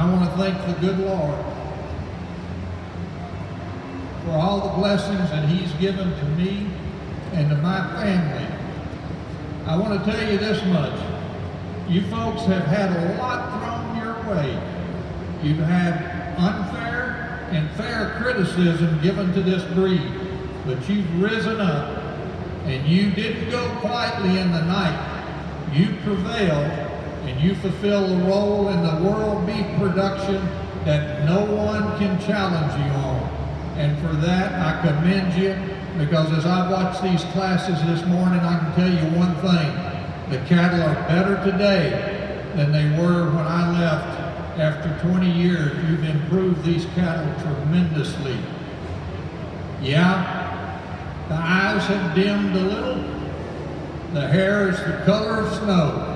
I want to thank the good Lord for all the blessings that He's given to me and to my family. I want to tell you this much. You folks have had a lot thrown your way. You've had unfair and fair criticism given to this breed, but you've risen up and you didn't go quietly in the night. You prevailed and you fulfill the role in the world beef production that no one can challenge you on. And for that, I commend you, because as I watch these classes this morning, I can tell you one thing. The cattle are better today than they were when I left. After 20 years, you've improved these cattle tremendously. Yeah, the eyes have dimmed a little. The hair is the color of snow,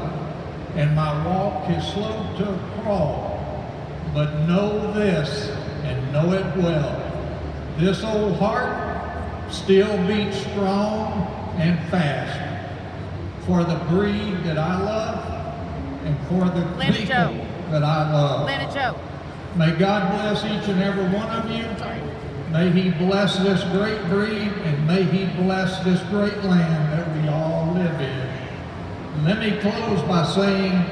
and my walk has slowed to a crawl. But know this, and know it well. This old heart still beats strong and fast for the breed that I love and for the people that I love. May God bless each and every one of you. May He bless this great breed, and may He bless this great land that we all live in. Let me close by saying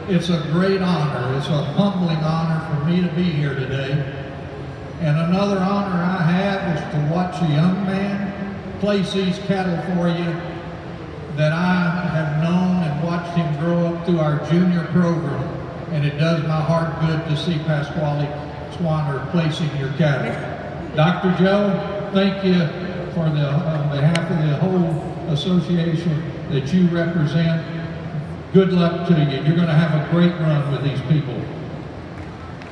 it's a great honor. It's a humbling honor for me to be here today. And another honor I have is to watch a young man place these cattle for you that I have known and watched him grow up through our junior program. And it does my heart good to see Pasquale Swanner placing your cattle. Dr. Joe, thank you for on behalf of the whole association that you represent. Good luck to you. You're going to have a great run with these people.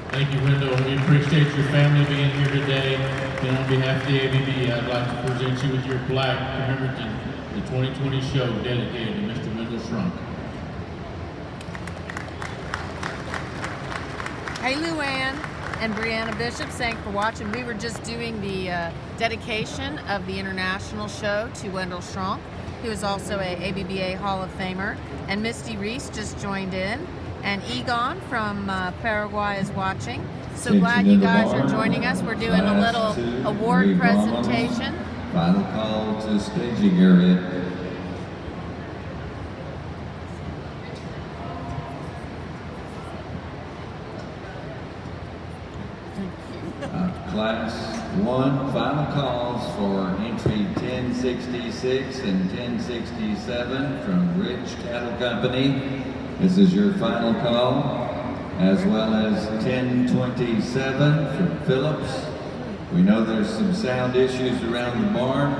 Thank you, Wendell. We appreciate your family being here today. And on behalf of the ABB, I'd like to present you with your plaque commemorating the 2020 show dedicated to Mr. Wendell Shrunk. Hey, Luann and Brianna Bishop, thanks for watching. We were just doing the dedication of the international show to Wendell Shrunk, who is also a ABBA Hall of Famer. And Misty Reese just joined in. And Egon from Paraguay is watching. So glad you guys are joining us. We're doing a little award presentation. Final call to staging area. Class 1, final calls for entry 1066 and 1067 from Rich Cattle Company. This is your final call, as well as 1027 from Phillips. We know there's some sound issues around the barn,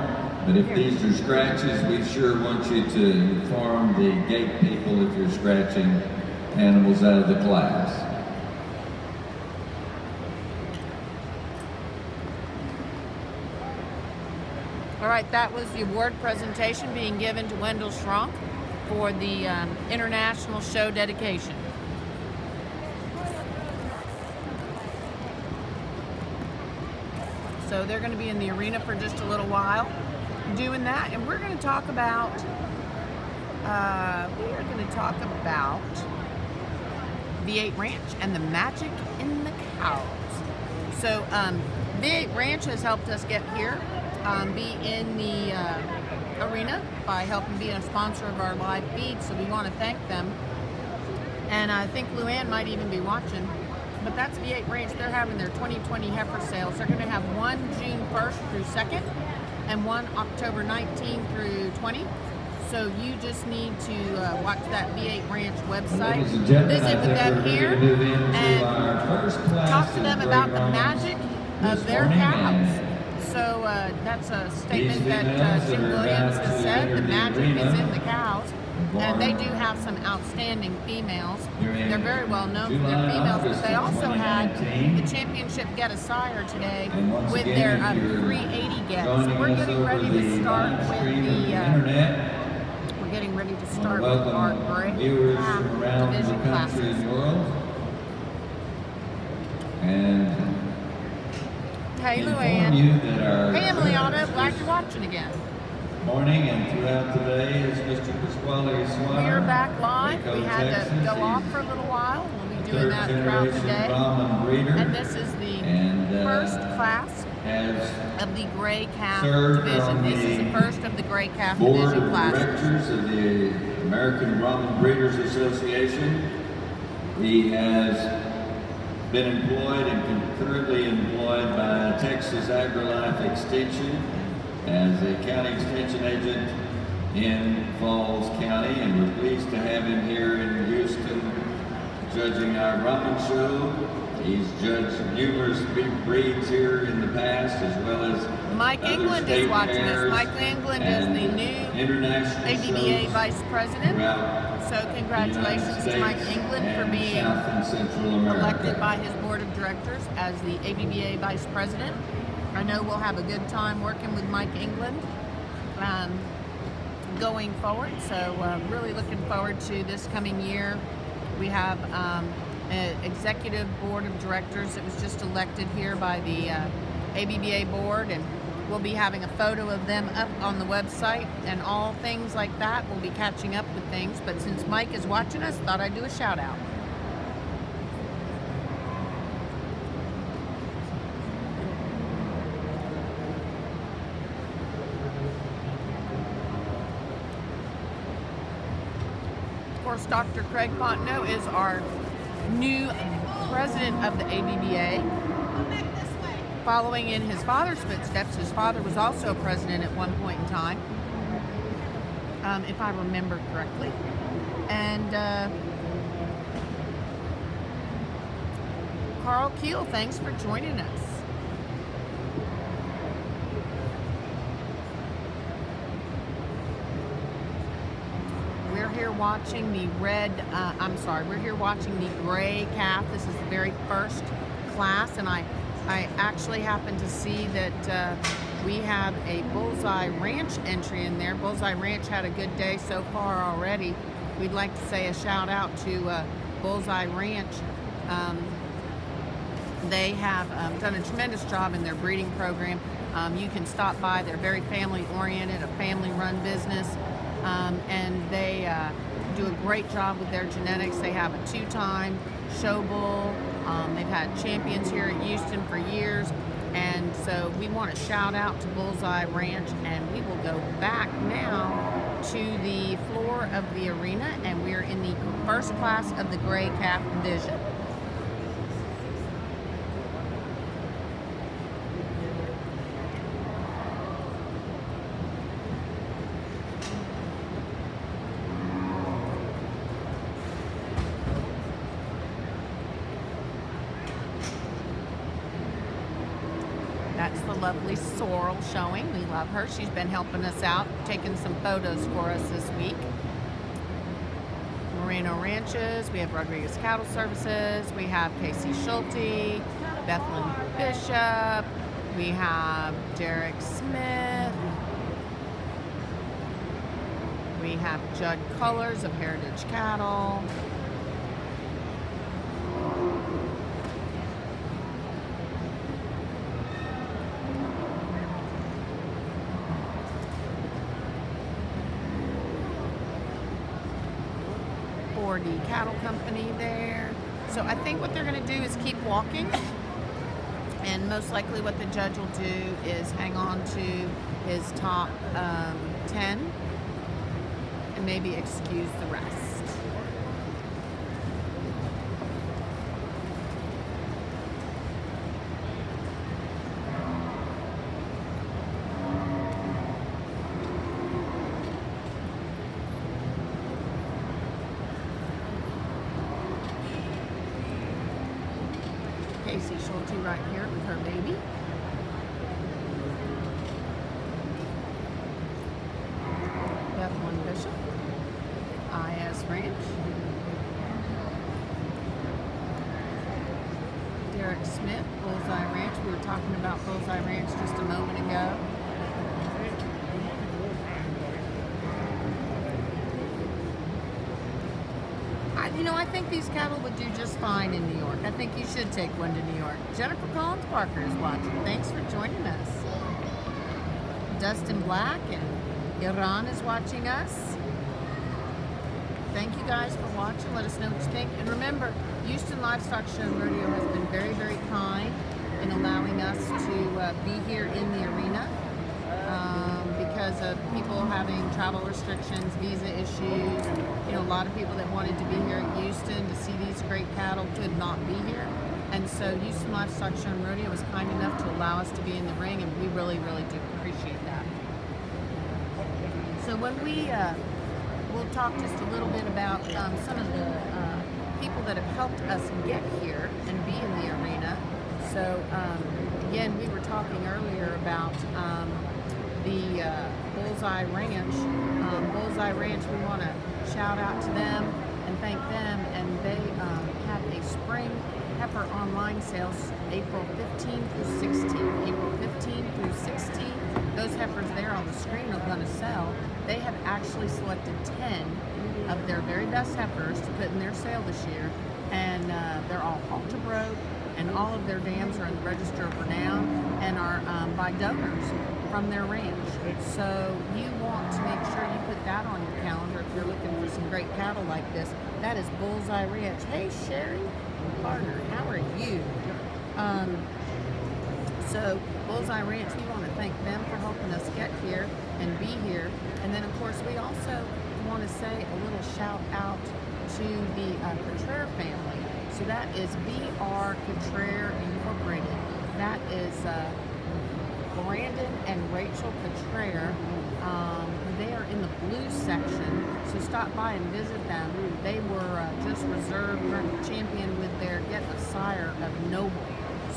but if these are scratches, we sure want you to inform the gate people if you're scratching animals out of the class. All right, that was the award presentation being given to Wendell Shrunk for the international show dedication. So they're going to be in the arena for just a little while doing that, and we're going to talk about V8 Ranch and the magic in the cows. So V8 Ranch has helped us get here, be in the arena by helping be a sponsor of our live feed, so we want to thank them. And I think Luann might even be watching, but that's V8 Ranch. They're having their 2020 heifer sales. They're going to have one June 1st through 2nd and one October 19th through 20. So you just need to watch that V8 Ranch website, visit with them here, and talk to them about the magic of their cows. So that's a statement that Jim Williams has said. The magic is in the cows. And they do have some outstanding females. They're very well known for their females, but they also had the championship Get a Sire today with their 380 get. So we're getting ready to start with our gray half division classes. And hey, Luann. Hey, Emiliano. Glad you're watching again. Morning and throughout today is Mr. Pasquale Swanner. We're back live. We had to go off for a little while. We'll be doing third that throughout the generation day. Brahman breeder. And this is the And, first class has of the gray calf served division. on This is the the first of the gray calf Board division of classes. Directors of the American Brahman Breeders Association. He has been employed and currently employed by Texas AgriLife Extension as a county extension agent in Falls County, and we're pleased to have him here in Houston judging our Brahman show. He's judged numerous big breeds here in the past, as well as Mike other England state is watching us. fairs Mike England is and the new international ABBA shows Vice President. throughout So the congratulations United to Mike States England for and being South and Central America. elected by his board of directors as the ABBA Vice President. I know we'll have a good time working with Mike England going forward. So really looking forward to this coming year. We have an executive board of directors that was just elected here by the ABBA board, and we'll be having a photo of them up on the website and all things like that. We'll be catching up with things, but since Mike is watching us, thought I'd do a shout out. Of course, Dr. Craig Fontenot is our new president of the ABBA. Following in his father's footsteps. His father was also president at one point in time, if I remember correctly. And Carl Keel, thanks for joining us. We're here watching the we're here watching the gray calf. This is the very first class, and I actually happened to see that we have a Bullseye Ranch entry in there. Bullseye Ranch had a good day so far already. We'd like to say a shout out to Bullseye Ranch. They have done a tremendous job in their breeding program. You can stop by. They're very family oriented, a family run business, and they do a great job with their genetics. They have a 2-time show bull. They've had champions here at Houston for years, and so we want to shout out to Bullseye Ranch, and we will go back now to the floor of the arena, and we're in the first class of the gray calf division. That's the lovely Sorrel showing. We love her. She's been helping us out, taking some photos for us this week. Moreno Ranches. We have Rodriguez Cattle Services. We have Casey Schulte, Bethlehem Bishop. We have Derek Smith. We have Judd Colors of Heritage Cattle. The cattle company there. So I think what they're going to do is keep walking, and most likely what the judge will do is hang on to his top 10 and maybe excuse the rest. Casey Schulte right here with her baby. Bethlehem Bishop. IS Ranch. Derek Smith, Bullseye Ranch. We were talking about Bullseye Ranch just a moment ago. I think these cattle would do just fine in New York. I think you should take one to New York. Jennifer Collins Parker is watching. Thanks for joining us. Dustin Black and Iran is watching us. thank you guys for watching. Let us know what you think. And remember, Houston Livestock Show and Rodeo has been very, very kind in allowing us to be here in the arena because of people having travel restrictions, visa issues. You know, a lot of people that wanted to be here at Houston to see these great cattle could not be here. And so Houston Livestock Show and Rodeo was kind enough to allow us to be in the ring, and we really, really do appreciate that. So when we'll talk just a little bit about some of the people that have helped us get here and be in the arena. So again, we were talking earlier about the Bullseye Ranch. Bullseye Ranch, we want to shout out to them and thank them. And they have a spring heifer online sales April 15 through 16. April 15 through 16. Those heifers there on the screen are going to sell. They have actually selected 10 of their very best heifers to put in their sale this year. And they're all halter broke, and all of their dams are in the Register of Renown and are by donors from their ranch. So you want to make sure you put that on your calendar if you're looking for some great cattle like this. That is Bullseye Ranch. Hey, Sherry Barner, how are you? So Bullseye Ranch, we want to thank them for helping us get here and be here. And then, of course, we also want to say a little shout out to the Cotrere family. So that is BR Cotrere Incorporated. That is Brandon and Rachel Cotrere. They are in the blue section, so stop by and visit them. They were just reserve champion with their Get a Sire of Noble.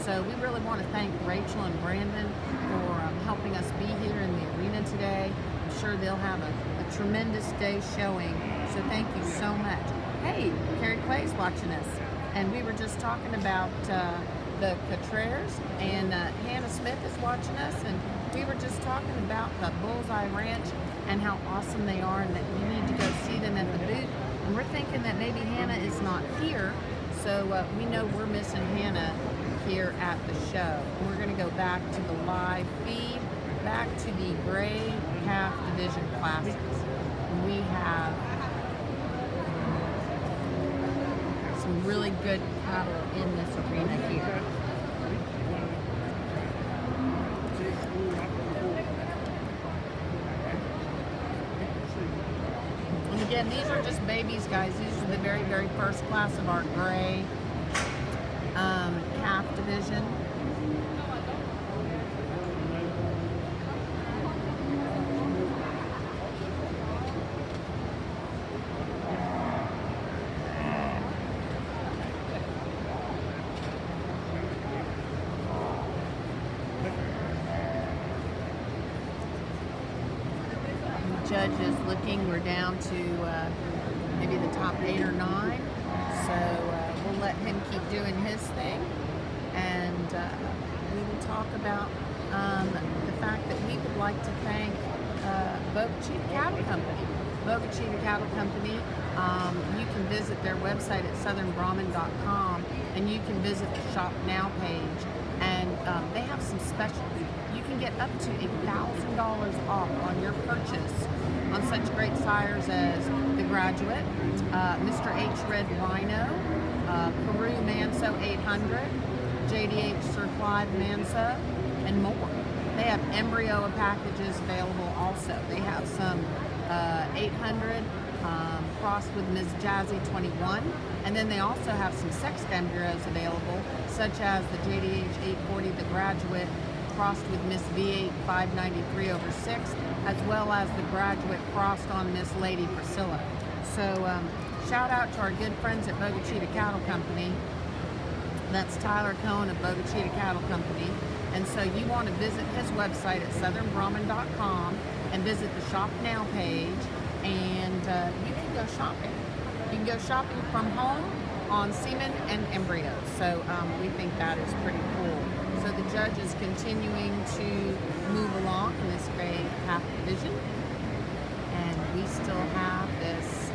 So we really want to thank Rachel and Brandon for helping us be here in the arena today. I'm sure they'll have a tremendous day showing, so thank you so much. Hey, Carrie Clay's watching us, and we were just talking about the Cotreres, and Hannah Smith is watching us, and we were just talking about the Bullseye Ranch and how awesome they are, and that you need to go see them at the booth. And we're thinking that maybe Hannah is not here, so we know we're missing Hannah here at the show. We're going to go back to the live feed, back to the gray calf division classes. We have some really good cattle in this arena here. And again, these are just babies, guys. These are the very, very first class of our gray calf division. Judges looking, we're down to maybe the top 8 or 9, so we'll let him keep doing his thing, and we will talk about the fact that we would like to thank Boca Cheetah Cattle Company. Boca Cheetah Cattle Company, you can visit their website at southernbrahman.com, and you can visit the Shop Now page, and they have some specials. You can get up to $1,000 off on your purchase on such great sires as the Graduate, Mr. H Red Rhino, Peru Manso 800, JDH Sir Clive Manso, and more. They have embryo packages available also. They have some 800 crossed with Ms. Jazzy 21, and then they also have some sexed embryos available, such as the JDH 840, the Graduate, crossed with Miss V8 593 over 6, as well as the Graduate crossed on Miss Lady Priscilla. So shout out to our good friends at Boca Cheetah Cattle Company. That's Tyler Cohen of Boca Cheetah Cattle Company. And so you want to visit his website at southernbrahman.com and visit the Shop Now page, and you can go shopping. You can go shopping from home on semen and embryos. So we think that is pretty cool. So the judge is continuing to move along in this gray half division, and we still have this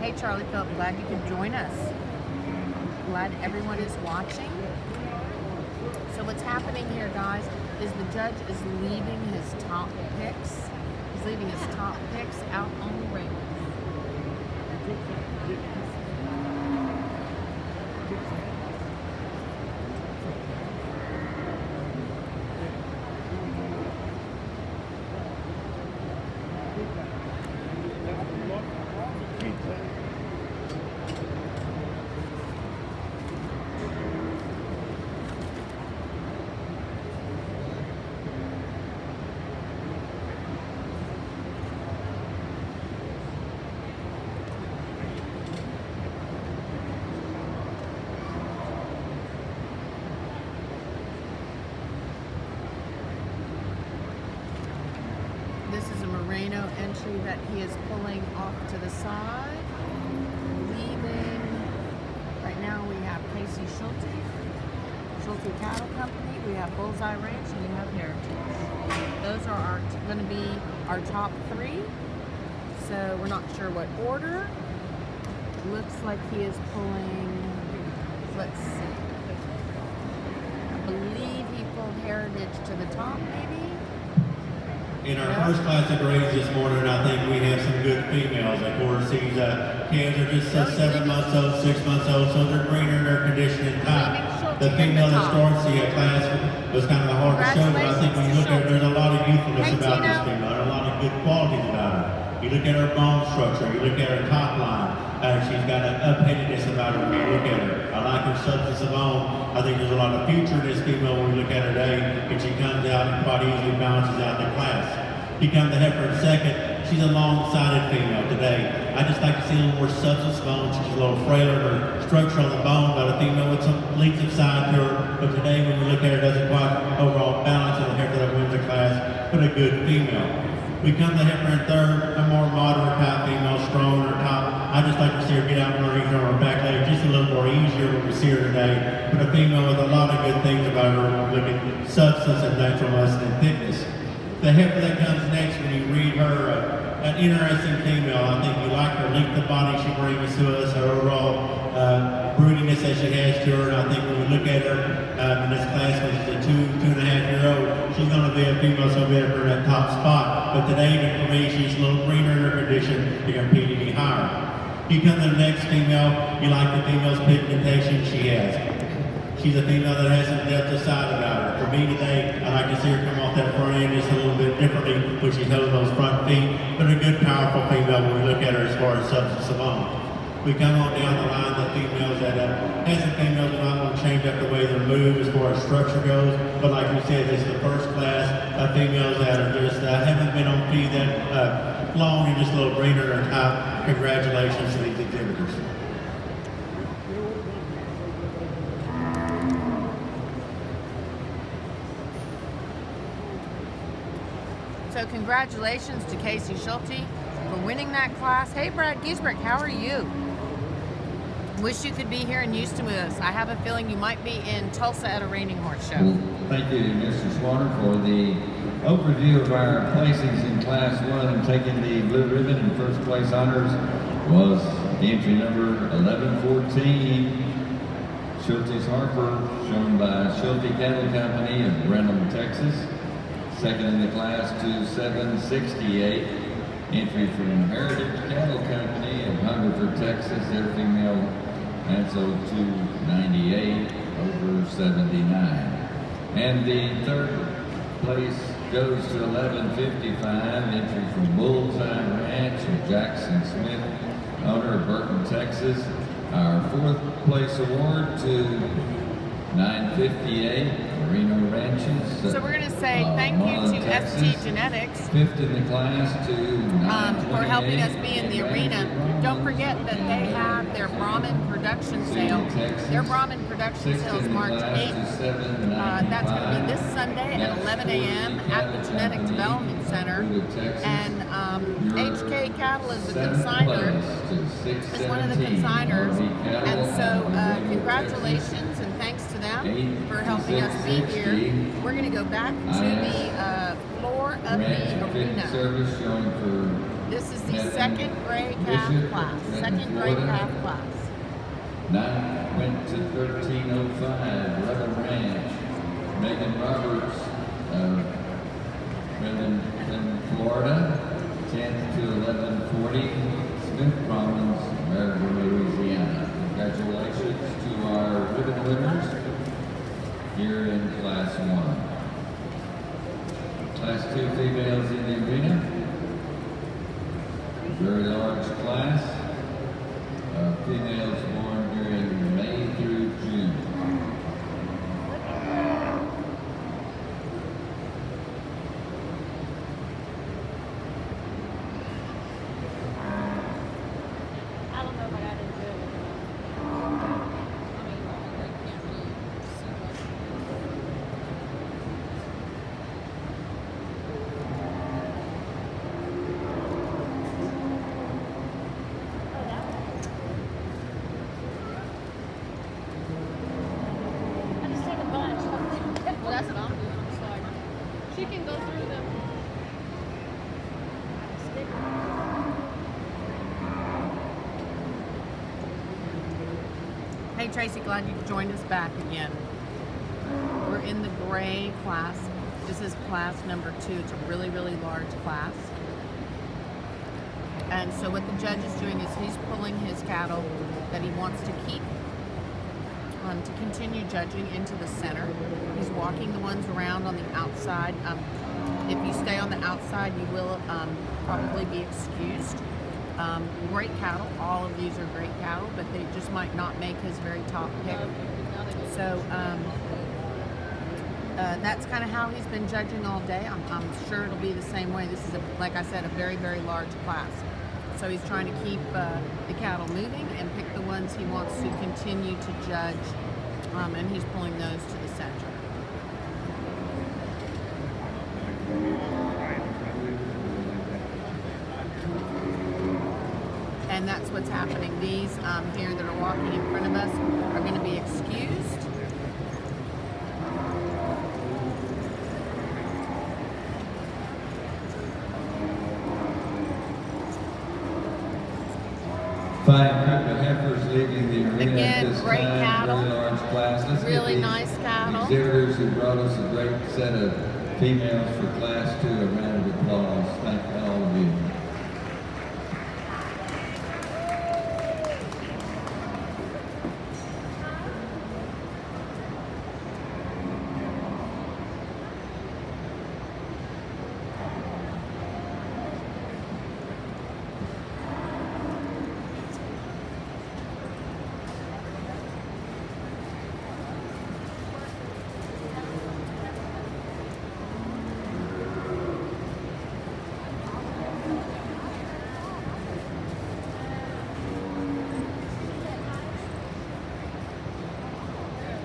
Hey Charlie Phillip, glad you could join us. Glad everyone is watching. So what's happening here, guys, is the judge is leaving his top picks. He's leaving his top picks out on the ring. This is a Moreno entry that he is pulling off to the side. Leaving. Right now we have Casey Schulte Cattle Company, we have Bullseye Ranch, and we have Heritage. Those are going to be our top three. So we're not sure what order. Looks like he is pulling, let's see. I believe he pulled Heritage to the top, maybe? In our first class of grades this morning, I think we have some good females. Of course, these cans are just 7 months old, 6 months old, so they're greener in their condition and time. The female that starts the class was kind of hard to show, but I think when you look at her, there's a lot of youthfulness about this female. There are a lot of good qualities about her. You look at her bone structure, you look at her top line, she's got an upheadedness about her when you look at her. I like her substance of bone. I think there's a lot of future in this female when we look at her today, and she comes out and quite easily balances out the class. He comes to heifer in second. She's a long-sided female today. I just like to see a little more substance of bone. She's a little frailer in her structure on the bone, but a female with some leaps of side to her. But today when we look at her, doesn't quite overall balance in the heifer that wins the class, but a good female. We come to heifer in third, a more moderate type female, strong in her top. I just like to see her get out underneath her on her back leg just a little more easier when we see her today. But a female with a lot of good things about her when we look at substance and naturalness and thickness. The heifer that comes next, when you read her, an interesting female. I think we like her length of body she brings to us, her overall broodiness that she has to her. And I think when we look at her in this class, when she's a 2.5-year-old, she's going to be a female, so we'll be up in that top spot. But today, even for me, she's a little greener in her condition to compete any higher. You come to the next female, you like the female's pigmentation she has. She's a female that has some depth of side about her. For me today, I like to see her come off that front end just a little bit differently when she's holding those front feet, but a good, powerful female when we look at her as far as substance of bone. We come on down the line, the females that has some females that might want to change up the way they move as far as structure goes, but like we said, this is the first class of females that are just haven't been on feed that long and just a little greener in top. Congratulations to these exhibitors. So congratulations to Casey Schulte for winning that class. Hey Brad Giesbrecht, how are you? Wish you could be here in Houston with us. I have a feeling you might be in Tulsa at a reining horse show. Well, thank you, Mr. Swanner, for the overview of our placings in Class 1, and taking the blue ribbon in first place honors was entry number 1114, Schulte's Harper, shown by Schulte Cattle Company of Brenham, Texas. Second in the class to 768, entry from Heritage Cattle Company of Hungerford, Texas. Their female Anso 298 over 79. And the third place goes to 1155, entry from Bullseye Ranch of Jackson Smith, owner of Burton, Texas. Our fourth place award to 958 Merino Ranches. So we're going to say thank you to ST Genetics Fifth in the class to for helping us be in the arena. Don't forget that they have their Brahman production sale. Their Brahman production sale is March 8th. That's going to be this Sunday at 11 a.m. at the Genetic Development Center. And HK Cattle is the consignor, is one of the consignors. And so congratulations and thanks to them for helping us be here. We're going to go back to the floor of the arena. Service showing for This is the second gray calf class. Second gray calf class. 9th went to 1305, Brother Ranch. Megan Roberts, Redmond, Florida. 10th to 1140, Smith Province, America, Louisiana. Congratulations to our ribbon winners here in Class 1. Class 2 females in the arena. Very large class. Females born during May through June. I don't know if I got into it. I mean, I can't really see much. Oh, that one. I just take a bunch. Well, that's what I'm doing. I'm sorry. She can go through them. Hey Tracy, glad you joined us back again. We're in the gray class. This is class number 2. It's a really, really large class. And so what the judge is doing is he's pulling his cattle that he wants to keep to continue judging into the center. He's walking the ones around on the outside. If you stay on the outside, you will probably be excused. Great cattle. All of these are great cattle, but they just might not make his very top pick. So that's kind of how he's been judging all day. I'm sure it'll be the same way. This is, like I said, a very, very large class. So he's trying to keep the cattle moving and pick the ones he wants to continue to judge, and he's pulling those to the center. And that's what's happening. These here that are walking in front of us are going to be excused. Five group of heifers leaving the arena Again, at this great time. cattle. Really large class. Let's give Really these nice cattle. exhibitors who brought us a great set of females for Class 2 a round of applause. Thank all of you.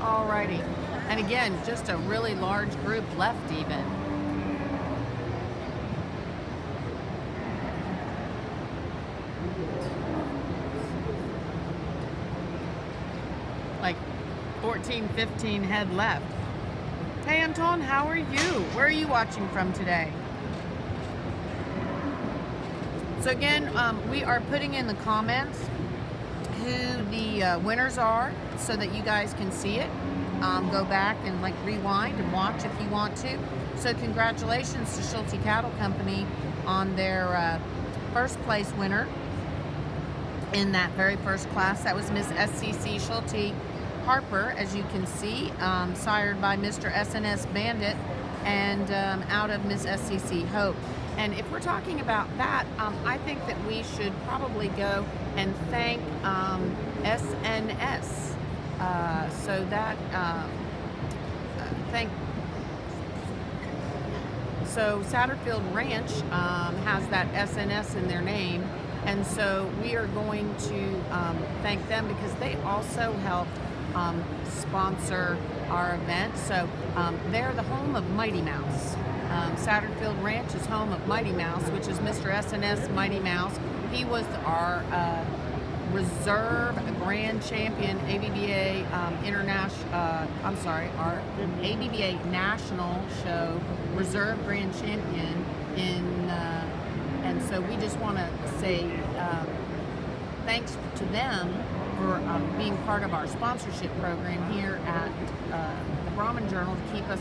Alrighty. And again, just a really large group left even. Like 14, 15 head left. Hey Anton, how are you? Where are you watching from today? So again, we are putting in the comments who the winners are so that you guys can see it. Go back and like rewind and watch if you want to. So congratulations to Schulte Cattle Company on their first place winner in that very first class. That was Miss SCC Schulte Harper, as you can see, sired by Mr. SNS Bandit and out of Miss SCC Hope. And if we're talking about that, I think that we should probably go and thank SNS. So Satterfield Ranch has that SNS in their name, and so we are going to thank them because they also helped sponsor our event. So they're the home of Mighty Mouse. Satterfield Ranch is home of Mighty Mouse, which is Mr. SNS Mighty Mouse. He was our reserve grand champion, ABBA our ABBA national show reserve grand champion in, and so we just want to say thanks to them for being part of our sponsorship program here at the Brahman Journal to keep us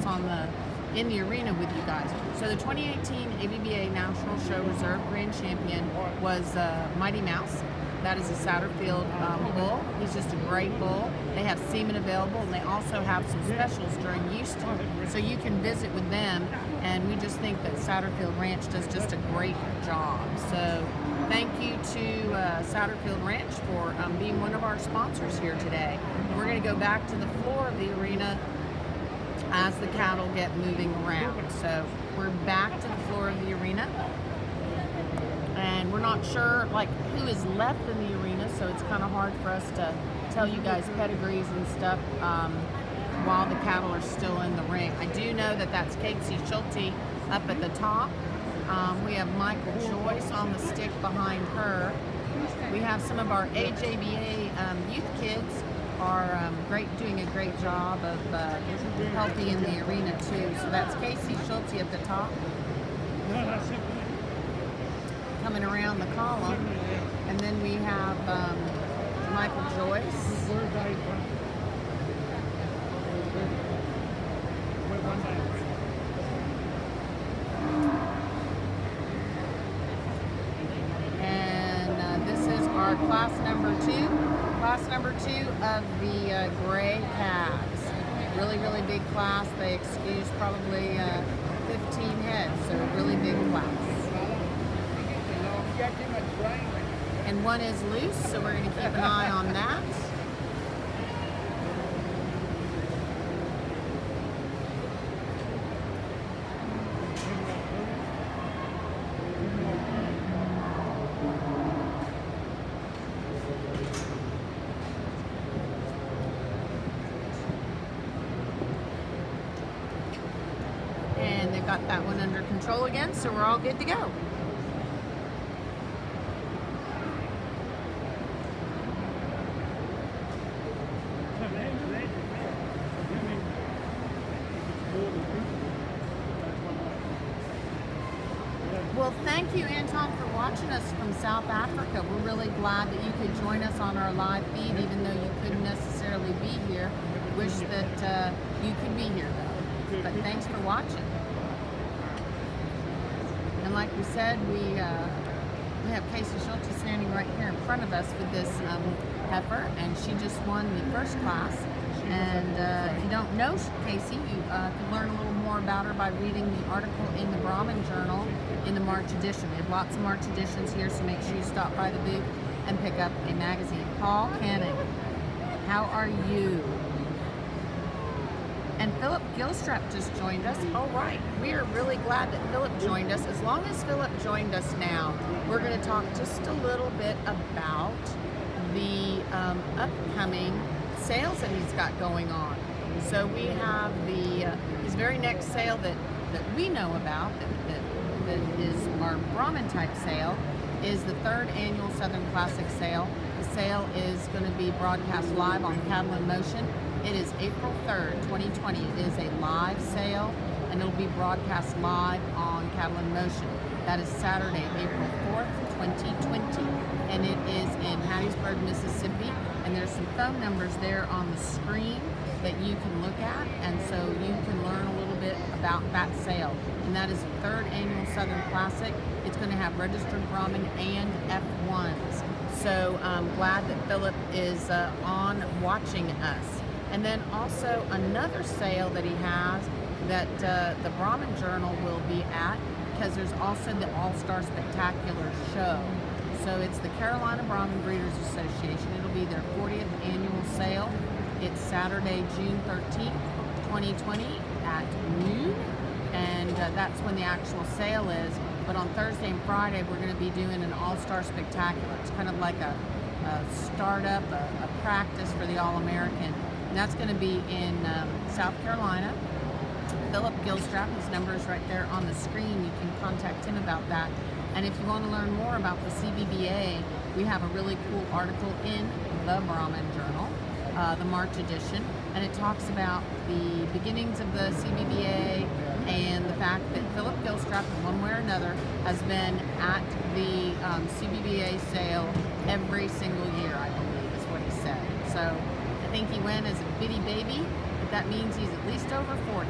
in the arena with you guys. So the 2018 ABBA National Show Reserve Grand Champion was Mighty Mouse. That is a Satterfield bull. He's just a great bull. They have semen available, and they also have some specials during Houston. So you can visit with them, and we just think that Satterfield Ranch does just a great job. So thank you to Satterfield Ranch for being one of our sponsors here today. And we're going to go back to the floor of the arena as the cattle get moving around. So we're back to the floor of the arena. And we're not sure like who is left in the arena, so it's kind of hard for us to tell you guys pedigrees and stuff while the cattle are still in the ring. I do know that that's Casey Schulte up at the top. We have Michael Joyce on the stick behind her. We have some of our AJBA youth kids are doing a great job of helping in the arena too. So that's Casey Schulte at the top, coming around the column, and then we have Michael Joyce. And this is our class number two of the gray calves. Really, really big class. They excuse probably 15 heads, so really big class. And one is loose, so we're going to keep an eye on that. And they've got that one under control again, so we're all good to go. Well, thank you, Anton, for watching us from South Africa. We're really glad that you could join us on our live feed, even though you couldn't necessarily be here. Wish that you could be here, though. But thanks for watching. And like we said, we have Casey Schulte standing right here in front of us with this heifer, and she just won the first class. And if you don't know Casey, you can learn a little more about her by reading the article in the Brahman Journal in the March edition. We have lots of March editions here, so make sure you stop by the booth and pick up a magazine. Paul Canning, how are you? And Philip Gilstrap just joined us. All right, we are really glad that Philip joined us. As long as Philip joined us now, we're going to talk just a little bit about the upcoming sales that he's got going on. So we have his very next sale that we know about, that is our Brahman type sale, is the 3rd annual Southern Classic sale. The sale is going to be broadcast live on Cattle in Motion. It is April 3rd, 2020. It is a live sale, and it'll be broadcast live on Cattle in Motion. That is Saturday, April 4th, 2020. And it is in Hattiesburg, Mississippi. And there's some phone numbers there on the screen that you can look at, and so you can learn a little bit about that sale. And that is the 3rd annual Southern Classic. It's going to have registered Brahman and F1s. So I'm glad that Philip is on watching us. And then also another sale that he has that the Brahman Journal will be at, because there's also the All-Star Spectacular show. So it's the Carolina Brahman Breeders Association. It'll be their 40th annual sale. It's Saturday, June 13th, 2020 at noon. And that's when the actual sale is. But on Thursday and Friday, we're going to be doing an All-Star Spectacular. It's kind of like a startup, a practice for the All-American. And that's going to be in South Carolina. Philip Gilstrap, his number is right there on the screen. You can contact him about that. And if you want to learn more about the CBBA, we have a really cool article in the Brahman Journal, the March edition, and it talks about the beginnings of the CBBA, and the fact that Philip Gilstrap, in one way or another, has been at the CBBA sale every single year, I believe, is what he said. So I think he went as a bitty baby, but that means he's at least over 40.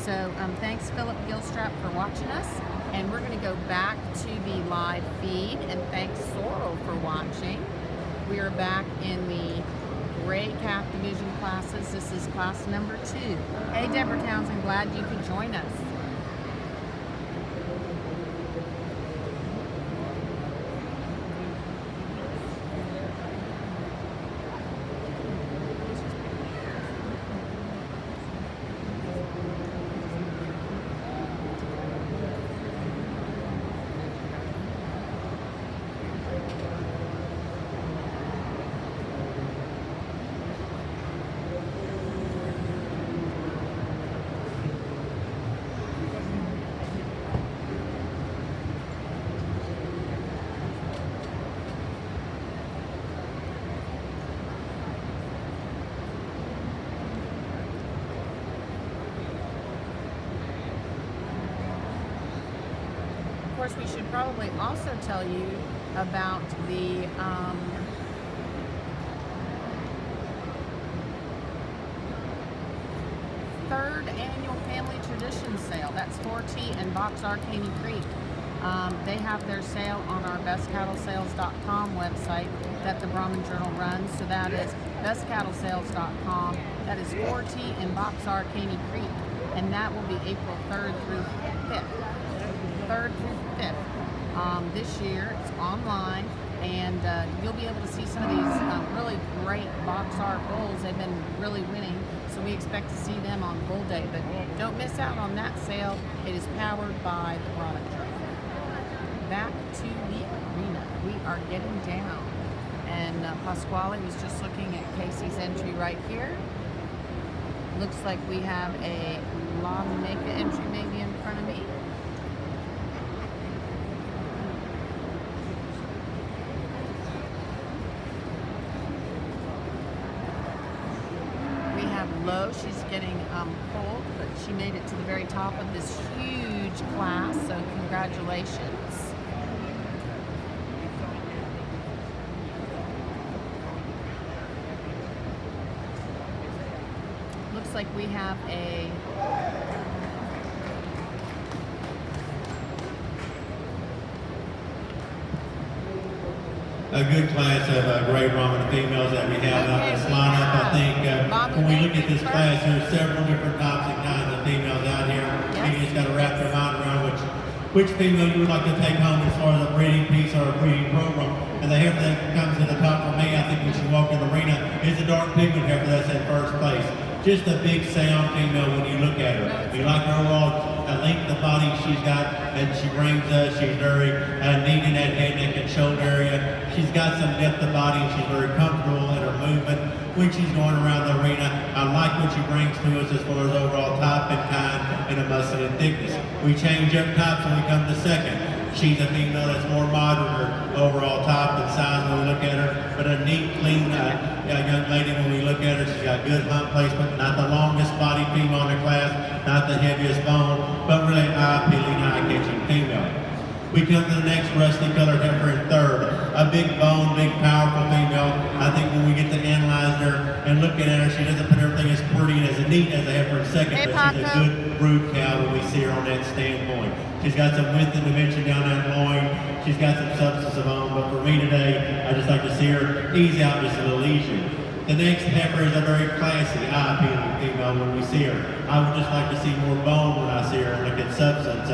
So thanks, Philip Gilstrap, for watching us. And we're going to go back to the live feed, and thanks Sorrel for watching. We are back in the gray calf division classes. This is class number 2. Hey, Deborah Townsend, glad you could join us. Of course, we should probably also tell you about the third annual Family Tradition Sale. That's 4T and Boxar Caney Creek. They have their sale on our bestcattlesales.com website that the Brahman Journal runs. So that is bestcattlesales.com. That is 4T and Boxar Caney Creek. And that will be April 3rd through 5th. 3rd through 5th. This year it's online, and you'll be able to see some of these really great Boxar bulls. They've been really winning, so we expect to see them on Bull Day. But don't miss out on that sale. It is powered by the Brahman Journal. Back to the arena. We are getting down, and Pasquale was just looking at Casey's entry right here. Looks like we have a La Manica entry maybe in front of me. Low, she's getting pulled, but she made it to the very top of this huge class, so congratulations. Looks like we have a good class of great Brahman females that we have out in this lineup. I think when we look at this class, there's several different types and kinds of females out here. You just got to wrap your mind around which female you would like to take home as far as a breeding piece or a breeding program. And the heifer that comes to the top for me, I think when she walked in the arena, is the dark pigment heifer that's in first place. Just a big sound female when you look at her. You like her overall length of body she's got, and she brings us. She's very neat in that head, neck, and shoulder area. She's got some depth of body, and she's very comfortable in her movement when she's going around the arena. I like what she brings to us as far as overall type and kind and a muscle and thickness. We change up types when we come to second. She's a female that's more moderate overall type and size when we look at her, but a neat, clean young lady when we look at her. She's got good hump placement, not the longest body female in the class, not the heaviest bone, but really eye-appealing, eye-catching female. We come to the next rusty colored heifer in third. A big bone, big powerful female. I think when we get to analyze her and looking at her, she doesn't put everything as pretty and as neat as a heifer in second, Hey, but she's a good brood cow when we see her on that standpoint. She's got some width and dimension down that loin. She's got some substance of bone, but for me today, I just like to see her ease out just a little easier. The next heifer is a very classy, eye-appealing female when we see her. I would just like to see more bone when I see her and look at substance,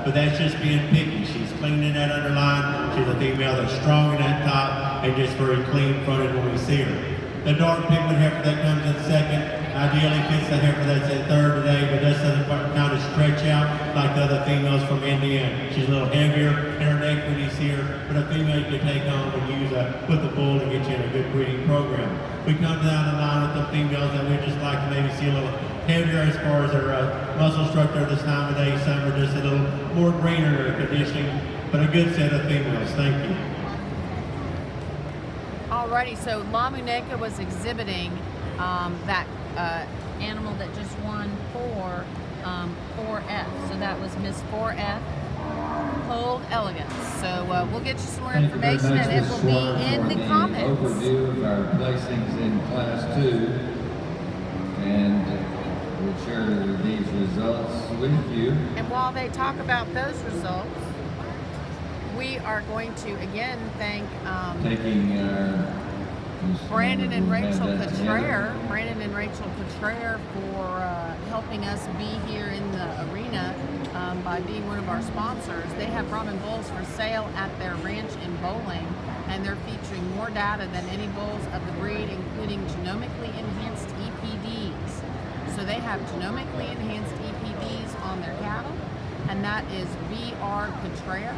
but that's just being picky. She's clean in that underline. She's a female that's strong in that top and just very clean-fronted when we see her. The dark pigment heifer that comes in second ideally fits the heifer that's in third today, but just doesn't kind of stretch out like the other females from Indiana. She's a little heavier in her neck when you see her, but a female you can take home and use with the bull to get you in a good breeding program. We come down the line with the females that we just like to maybe see a little heavier as far as their muscle structure this time of day. Some are just a little more greener conditioning, but a good set of females. Thank you. Alrighty, so La Manica was exhibiting that animal that just won for 4F. So that was Miss 4F, Cold Elegance. So we'll get you some more Thank you very information, much, and it Ms. will Schwartz, be in for the comments. overview of our placings in Class 2. And we'll share these results with you. And while they talk about those results, we are going to again thank Taking Brandon and Rachel Petraire. Petraire for helping us be here in the arena by being one of our sponsors. They have Brahman bulls for sale at their ranch in Bowling, and they're featuring more data than any bulls of the breed, including genomically enhanced EPDs. So they have genomically enhanced EPDs on their cattle, and that is VR Petraire.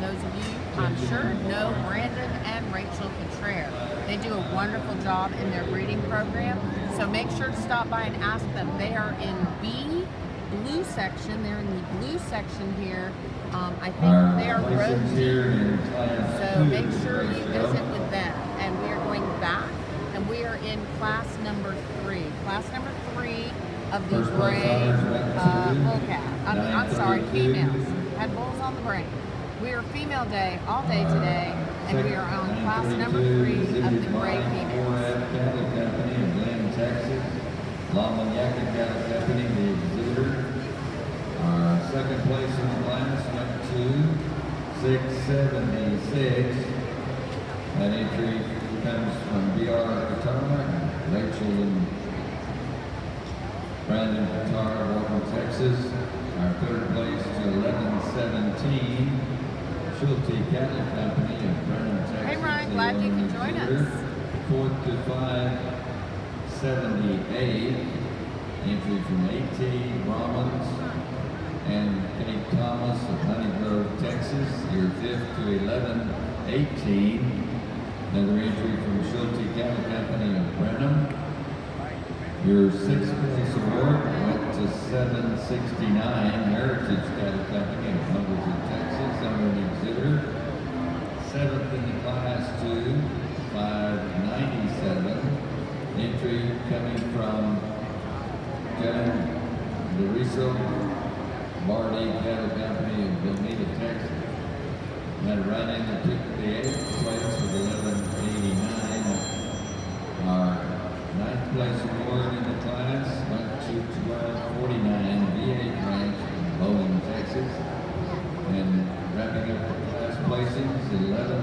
Those of you, I'm sure, know Brandon and Rachel Petraire. They do a wonderful job in their breeding program, so make sure to stop by and ask them. They are in B, blue section. They're in the blue section here. I think they are road Here in Class so 2 make sure you ratio. visit with them. And we are going back, and we are in class number 3. Class number 3 of the First place gray honors went to bull calf. I'm sorry, 932. females. Had bulls on the brain. We are female day all day today, and we are on class number 3 of the gray females. 4F Cattle Company of Glen, Texas. Lamaniaca Cattle Company, the exhibitor. Our second place in the class went to 676. That entry comes from BR Qatar, Rachel and Brandon Qatar, Walker, Texas. Our third place to 1117. Schulte Cattle Company of Vernon, Texas. Hey, Ryan, glad you could join us. Fourth to 578. Entry from AT Brahmans and Kate Thomas of Honey Grove, Texas. Your fifth to 1118. Another entry from Schulte Cattle Company of Brenham. Your sixth place award went to 769 Heritage Cattle Company of Humboldt, Texas, under an exhibitor. Seventh in the class to 597. Entry coming from John Doriso Bardi Cattle Company of Bonita, Texas. Had run in and took the eighth place with 1189. Our ninth place award in the class went to 1249 V8 Ranch in Bowling, Texas. And wrapping up the class placings, 11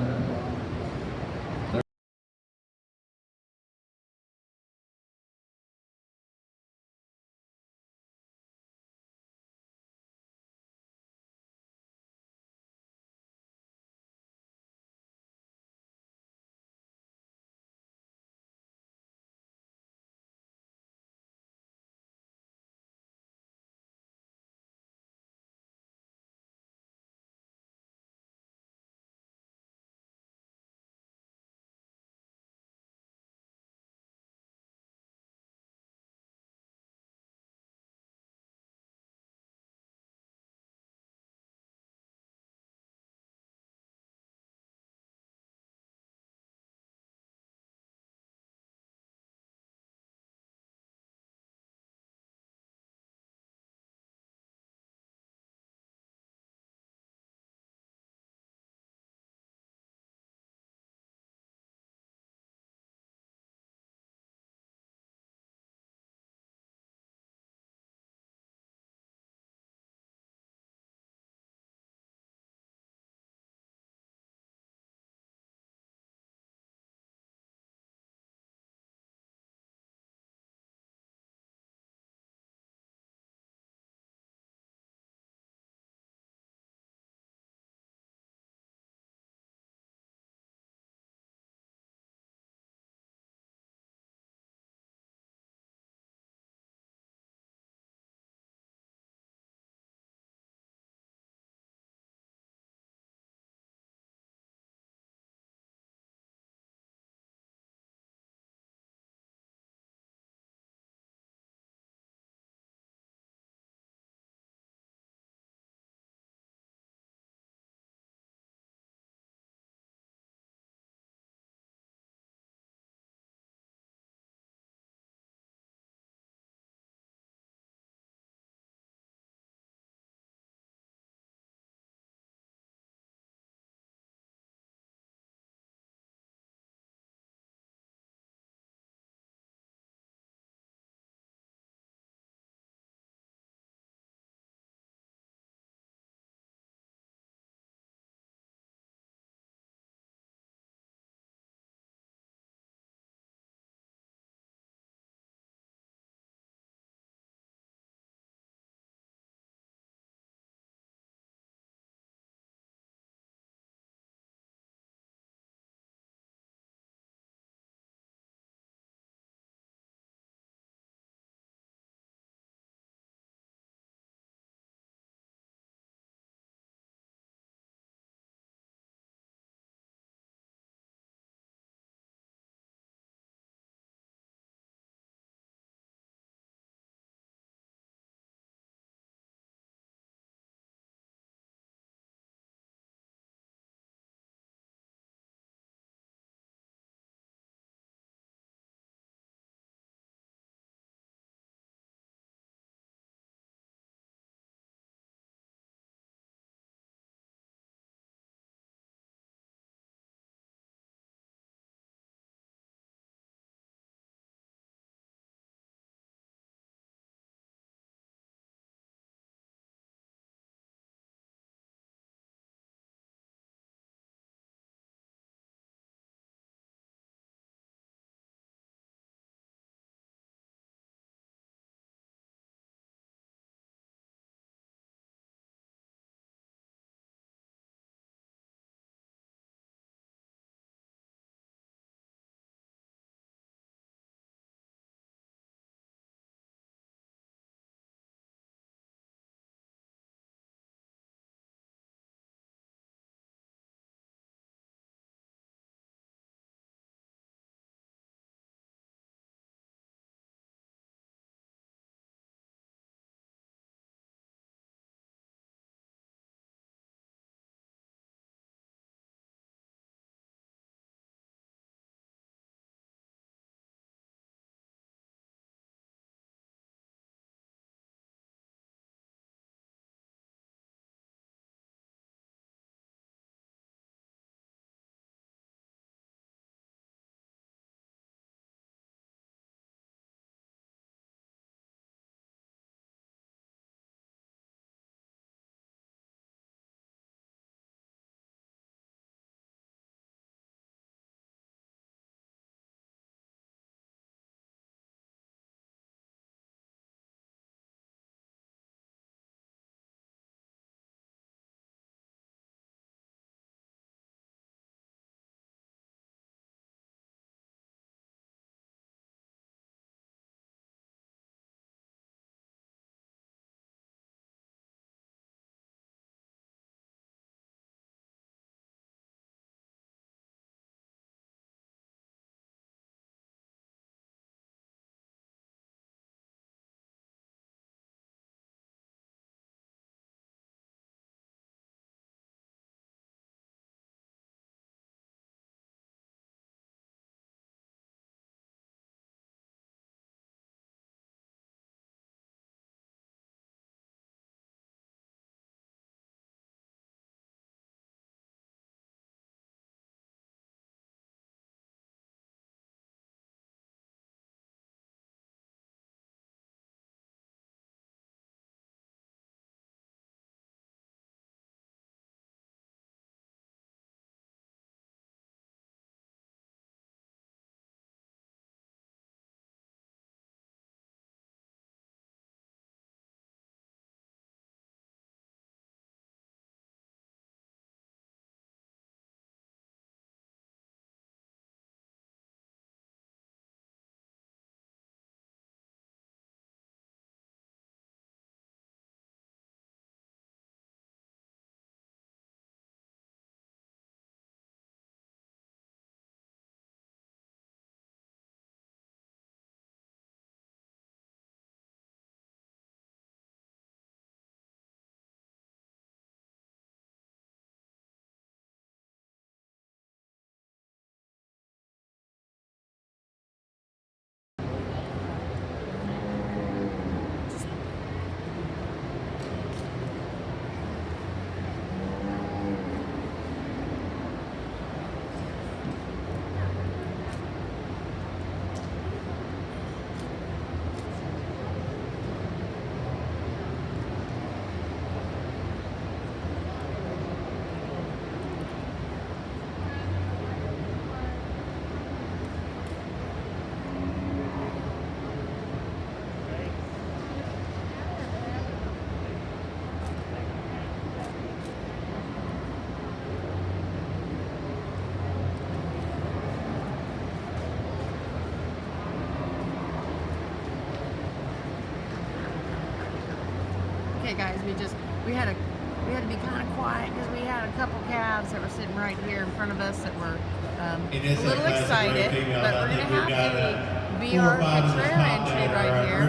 we had to be kind of quiet because we had a couple calves that were sitting right here in front of us that were a little excited. But we're gonna have the VR Contraire entry right here,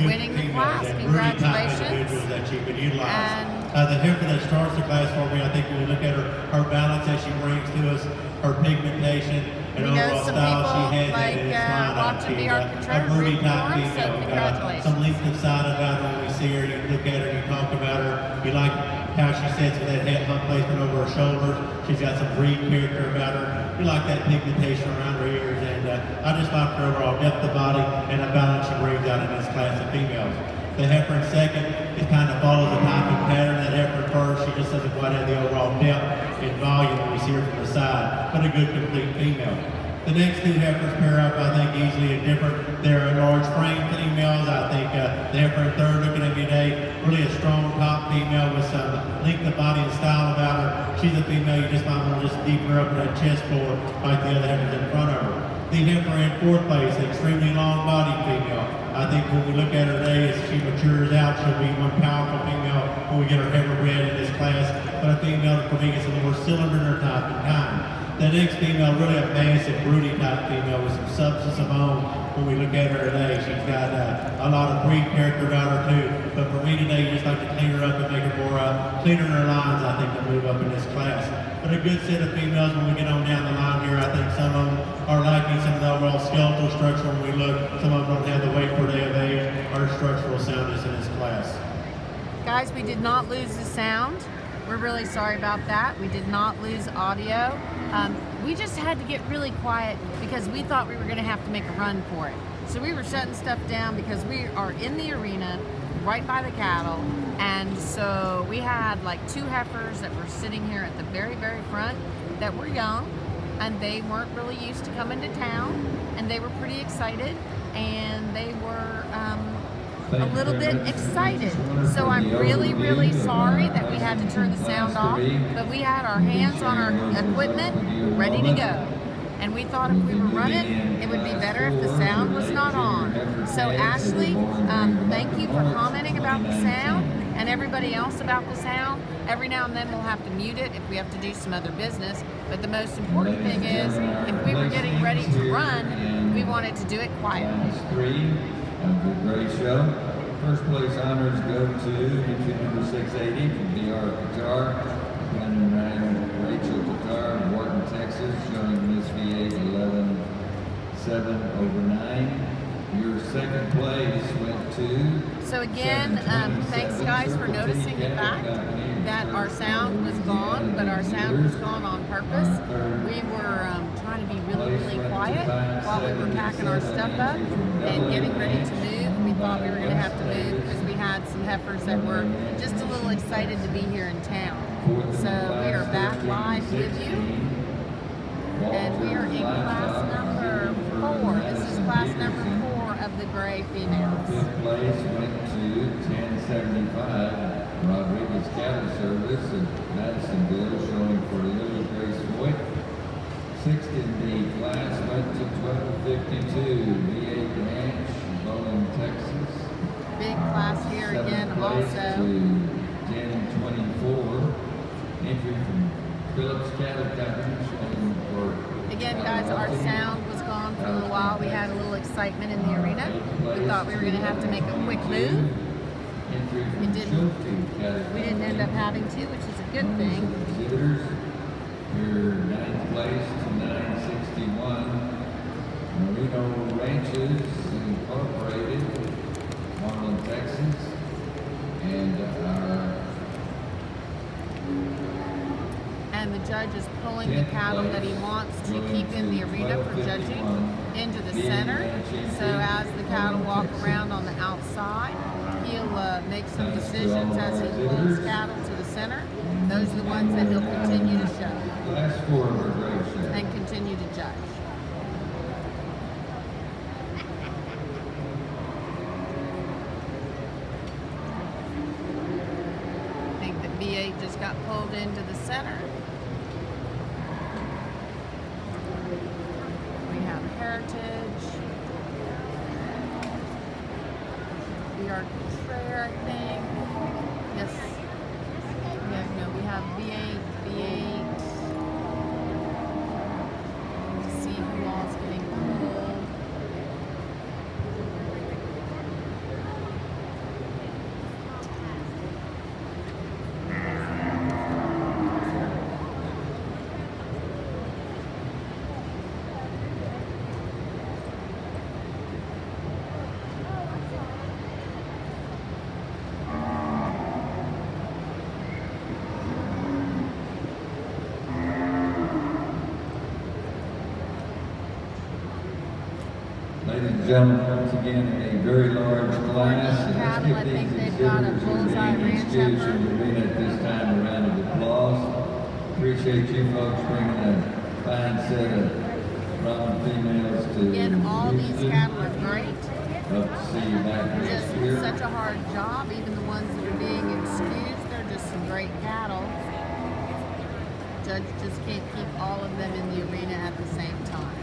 winning the class. Congratulations! That you can utilize. And the heifer that starts the class for me, I think when we look at her balance that she brings to us, her pigmentation, and we know overall some style people she has, like it's not watching VR Contraire a broody root type for 'em, so female. congratulations. Some length of side about her when we see her, you look at her, you talk about her, you like how she sits with that head hump placement over her shoulders. She's got some breed character about her. You like that pigmentation around her ears, and I just like her overall depth of body and the balance she brings out in this class of females. The heifer in second, it kind of follows the typing pattern. That heifer first, she just doesn't quite have the overall depth and volume when we see her from the side, but a good complete female. The next two heifers pair up, I think, easily and different. They're large frame females. I think the heifer in third, looking at me today, really a strong top female with some length of body and style about her. She's a female you just might want to just deepen her up in that chest floor like the other heifers in front of her. The heifer in fourth place, an extremely long body female. I think when we look at her today, as she matures out, she'll be one powerful female when we get her heifer bred in this class. But a female that for me gets a little more cylinder in her type and kind. The next female, really a massive broody type female with some substance of own. When we look at her today, she's got a lot of breed character about her too. But for me today, you just like to clean her up and make her more cleaner in her lines, I think, to move up in this class. But a good set of females when we get on down the line here. I think some of them are lacking some of the overall skeletal structure when we look. Some of them don't have the weight per day of age or structural soundness in this class. guys, we did not lose the sound. We're really sorry about that. We did not lose audio. We just had to get really quiet because we thought we were going to have to make a run for it. So we were shutting stuff down because we are in the arena right by the cattle, and so we had like two heifers that were sitting here at the very, very front that were young, and they weren't really used to coming to town, and they were pretty excited, and they were a little bit excited. So I'm really, really sorry that we had to turn the sound off, but we had our hands on our equipment ready to go. And we thought if we were running, it would be better if the sound was not on. So Ashley, thank you for commenting about the sound, and everybody else about the sound. Every now and then we'll have to mute it if we have to do some other business. But the most important thing is, if we were getting ready to run, we wanted to do it quietly. Three of the great show. First place honors go to entry number 680 from DR Qatar. Running around Rachel Qatar of Wharton, Texas, showing Miss V8 11.7/9. Your second place went to. So again, thanks guys for noticing the fact that our sound was gone, but our sound was gone on purpose. We were trying to be really, really quiet while we were packing our stuff up and getting ready to move. We thought we were going to have to move because we had some heifers that were just a little excited to be here in town. So we are back live with you, and we are in class number 4. This is class number 4 of the gray females. Fifth place went to 1075 Rodriguez Cattle Service in Madisonville, showing for Lily Grace Voigt. Sixth in the class went to 1252 V8 Ranch, Bowling, Texas. Big class here again also. 1024 entry from Phillips Cattle Company, showing for. Again, guys, our sound was gone for a little while. We had a little excitement in the arena. We thought we were going to have to make a quick move. It didn't. We didn't end up having to, which is a good thing. Visitors, your 9th place to 961 Marino Ranches Incorporated, Marlin, Texas, and the judge is pulling the cattle that he wants to keep in the arena for judging into the center. So as the cattle walk around on the outside, he'll make some decisions as he pulls cattle to the center. Those are the ones that he'll continue to show last 4 are great show. and continue to judge. I think that V8 just got pulled into the center. We have Heritage. We are Contraire, I think. Yes. Yeah, no, we have V8, V8. To see who all's getting pulled. Ladies and gentlemen, once again, a very large class. And Cattle, I let's give think these they've got a exhibitors who are bullseye being ranch excused heifer. from the arena at this time a round of applause. Appreciate you folks bringing a fine set of Brahman females to Again, all these Houston. cattle are great. Hope to see you back next Just year. such a hard job. Even the ones that are being excused, they're just some great cattle. Judge just can't keep all of them in the arena at the same time.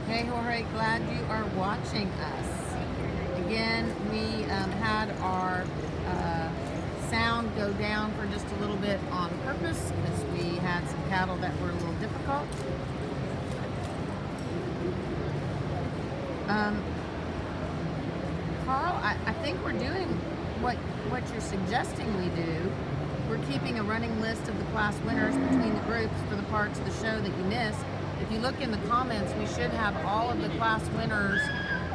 Hey Jorge, glad you are watching us. Again, we had our sound go down for just a little bit on purpose because we had some cattle that were a little difficult. Carl, I think we're doing what you're suggesting we do. We're keeping a running list of the class winners between the groups for the parts of the show that you missed. If you look in the comments, we should have all of the class winners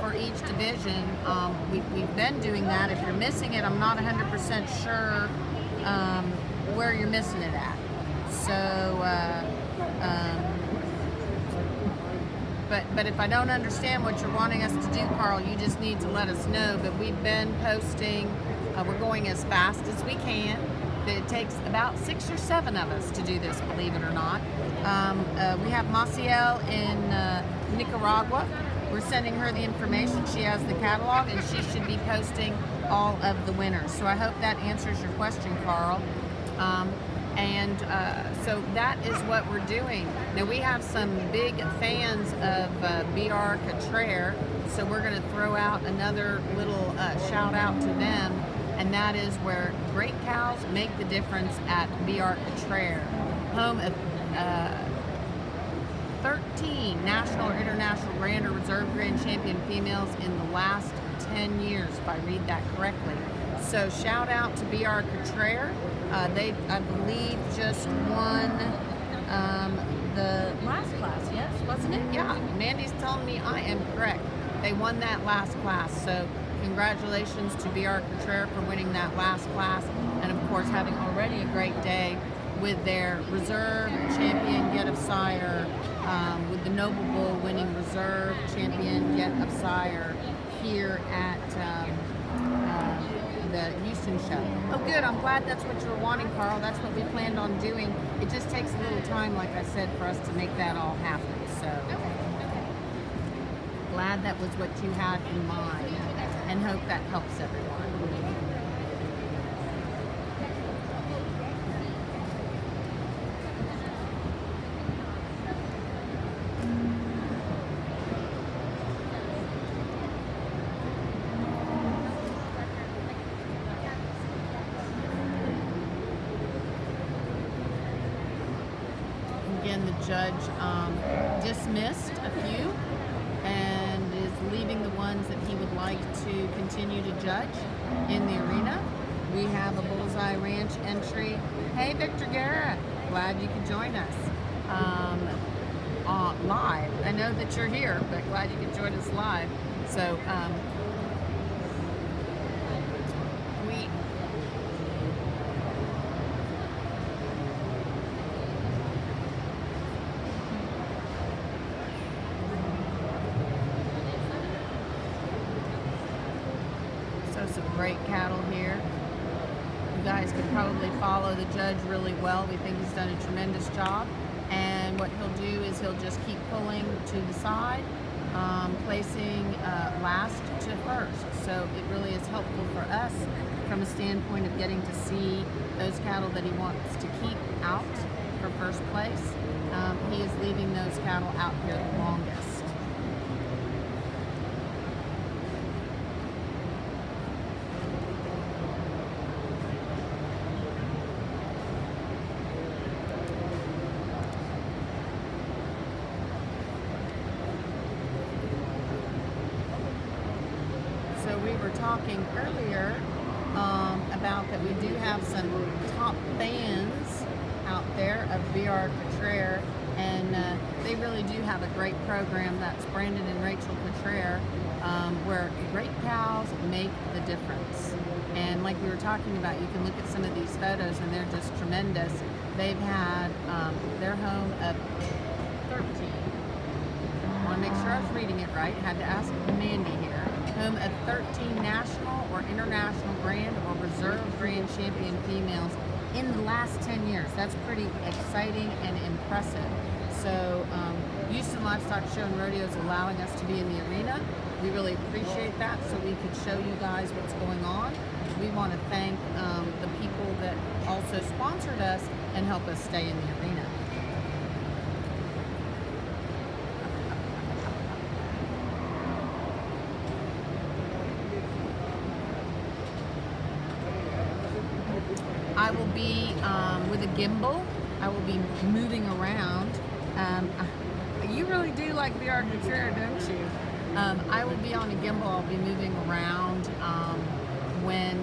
for each division. We've been doing that. If you're missing it, I'm not 100% sure where you're missing it at. So, but if I don't understand what you're wanting us to do, Carl, you just need to let us know. But we've been posting. We're going as fast as we can. It takes about 6 or 7 of us to do this, believe it or not. We have Maciel in Nicaragua. We're sending her the information. She has the catalog, and she should be posting all of the winners. So I hope that answers your question, Carl. So that is what we're doing. Now we have some big fans of BR Cottrare, so we're going to throw out another little shout out to them, and that is where great cows make the difference at BR Cottrare, home of 13 national or international grand or reserve grand champion females in the last 10 years, if I read that correctly. So shout out to BR Cottrare. They, I believe, just won the last class, yes, wasn't it? Yeah, Mandy's telling me I am correct. They won that last class, so congratulations to BR Cottrare for winning that last class, and of course having already a great day with their reserve champion Get of Sire, with the Noble Bull winning reserve champion Get of Sire here at the Houston show. Oh good, I'm glad that's what you were wanting, Carl. That's what we planned on doing. It just takes a little time, like I said, for us to make that all happen. So glad that was what you had in mind, and hope that helps everyone. Again, the judge dismissed a few and is leaving the ones that he would like to continue to judge in the arena. We have a Bullseye Ranch entry. Hey, Victor Guerra, glad you could join us live. I know that you're here, but glad you could join us live. So some great cattle here. You guys can probably follow the judge really well. We think he's done a tremendous job. And what he'll do is he'll just keep pulling to the side, placing last to first. So it really is helpful for us from a standpoint of getting to see those cattle that he wants to keep out for first place. He is leaving those cattle out here the longest. So we were talking earlier about that we do have some top fans out there of VR Cottrell, and they really do have a great program. That's Brandon and Rachel Cottrell, where great cows make the difference. And like we were talking about, you can look at some of these photos and they're just tremendous. They've had their home of 13. I want to make sure I was reading it right. Had to ask Mandy here. Home of 13 national or international grand or reserve grand champion females in the last 10 years. That's pretty exciting and impressive. So Houston Livestock Show and Rodeo is allowing us to be in the arena. We really appreciate that, so we could show you guys what's going on. We want to thank the people that also sponsored us and help us stay in the arena. I will be with a gimbal. I will be moving around. You really do like VR Cottrell, don't you? I will be on a gimbal. I'll be moving around when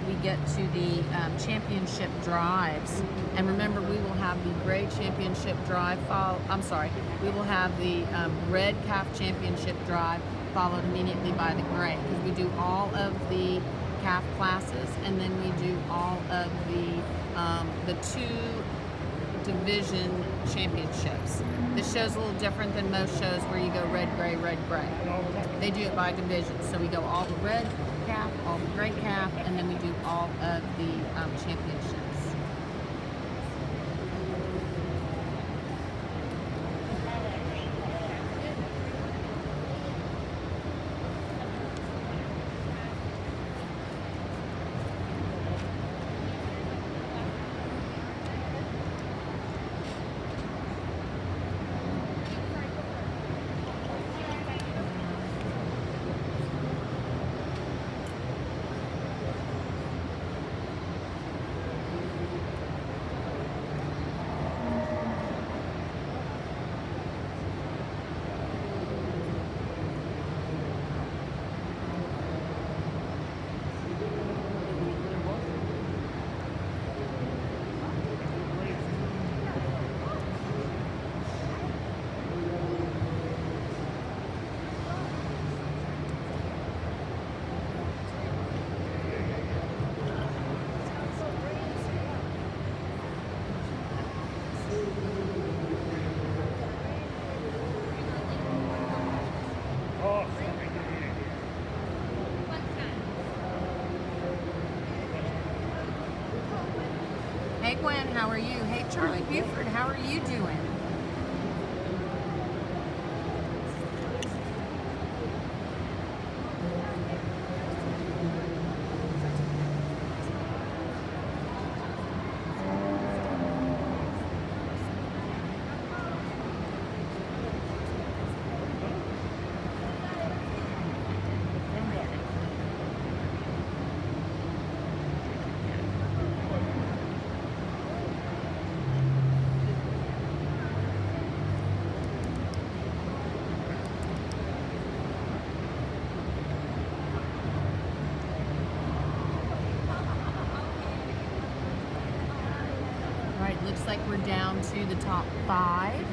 we get to the championship drives. And remember, we will have the gray championship drive. We will have the red calf championship drive followed immediately by the gray, because we do all of the calf classes, and then we do all of the two division championships. This show's a little different than most shows where you go red, gray, red, gray. They do it by division. So we go all the red calf, all the gray calf, and then we do all of the championships. Hey Gwen, how are you? Hey Charlie Buford, how are you doing? Looks like we're down to the top 5.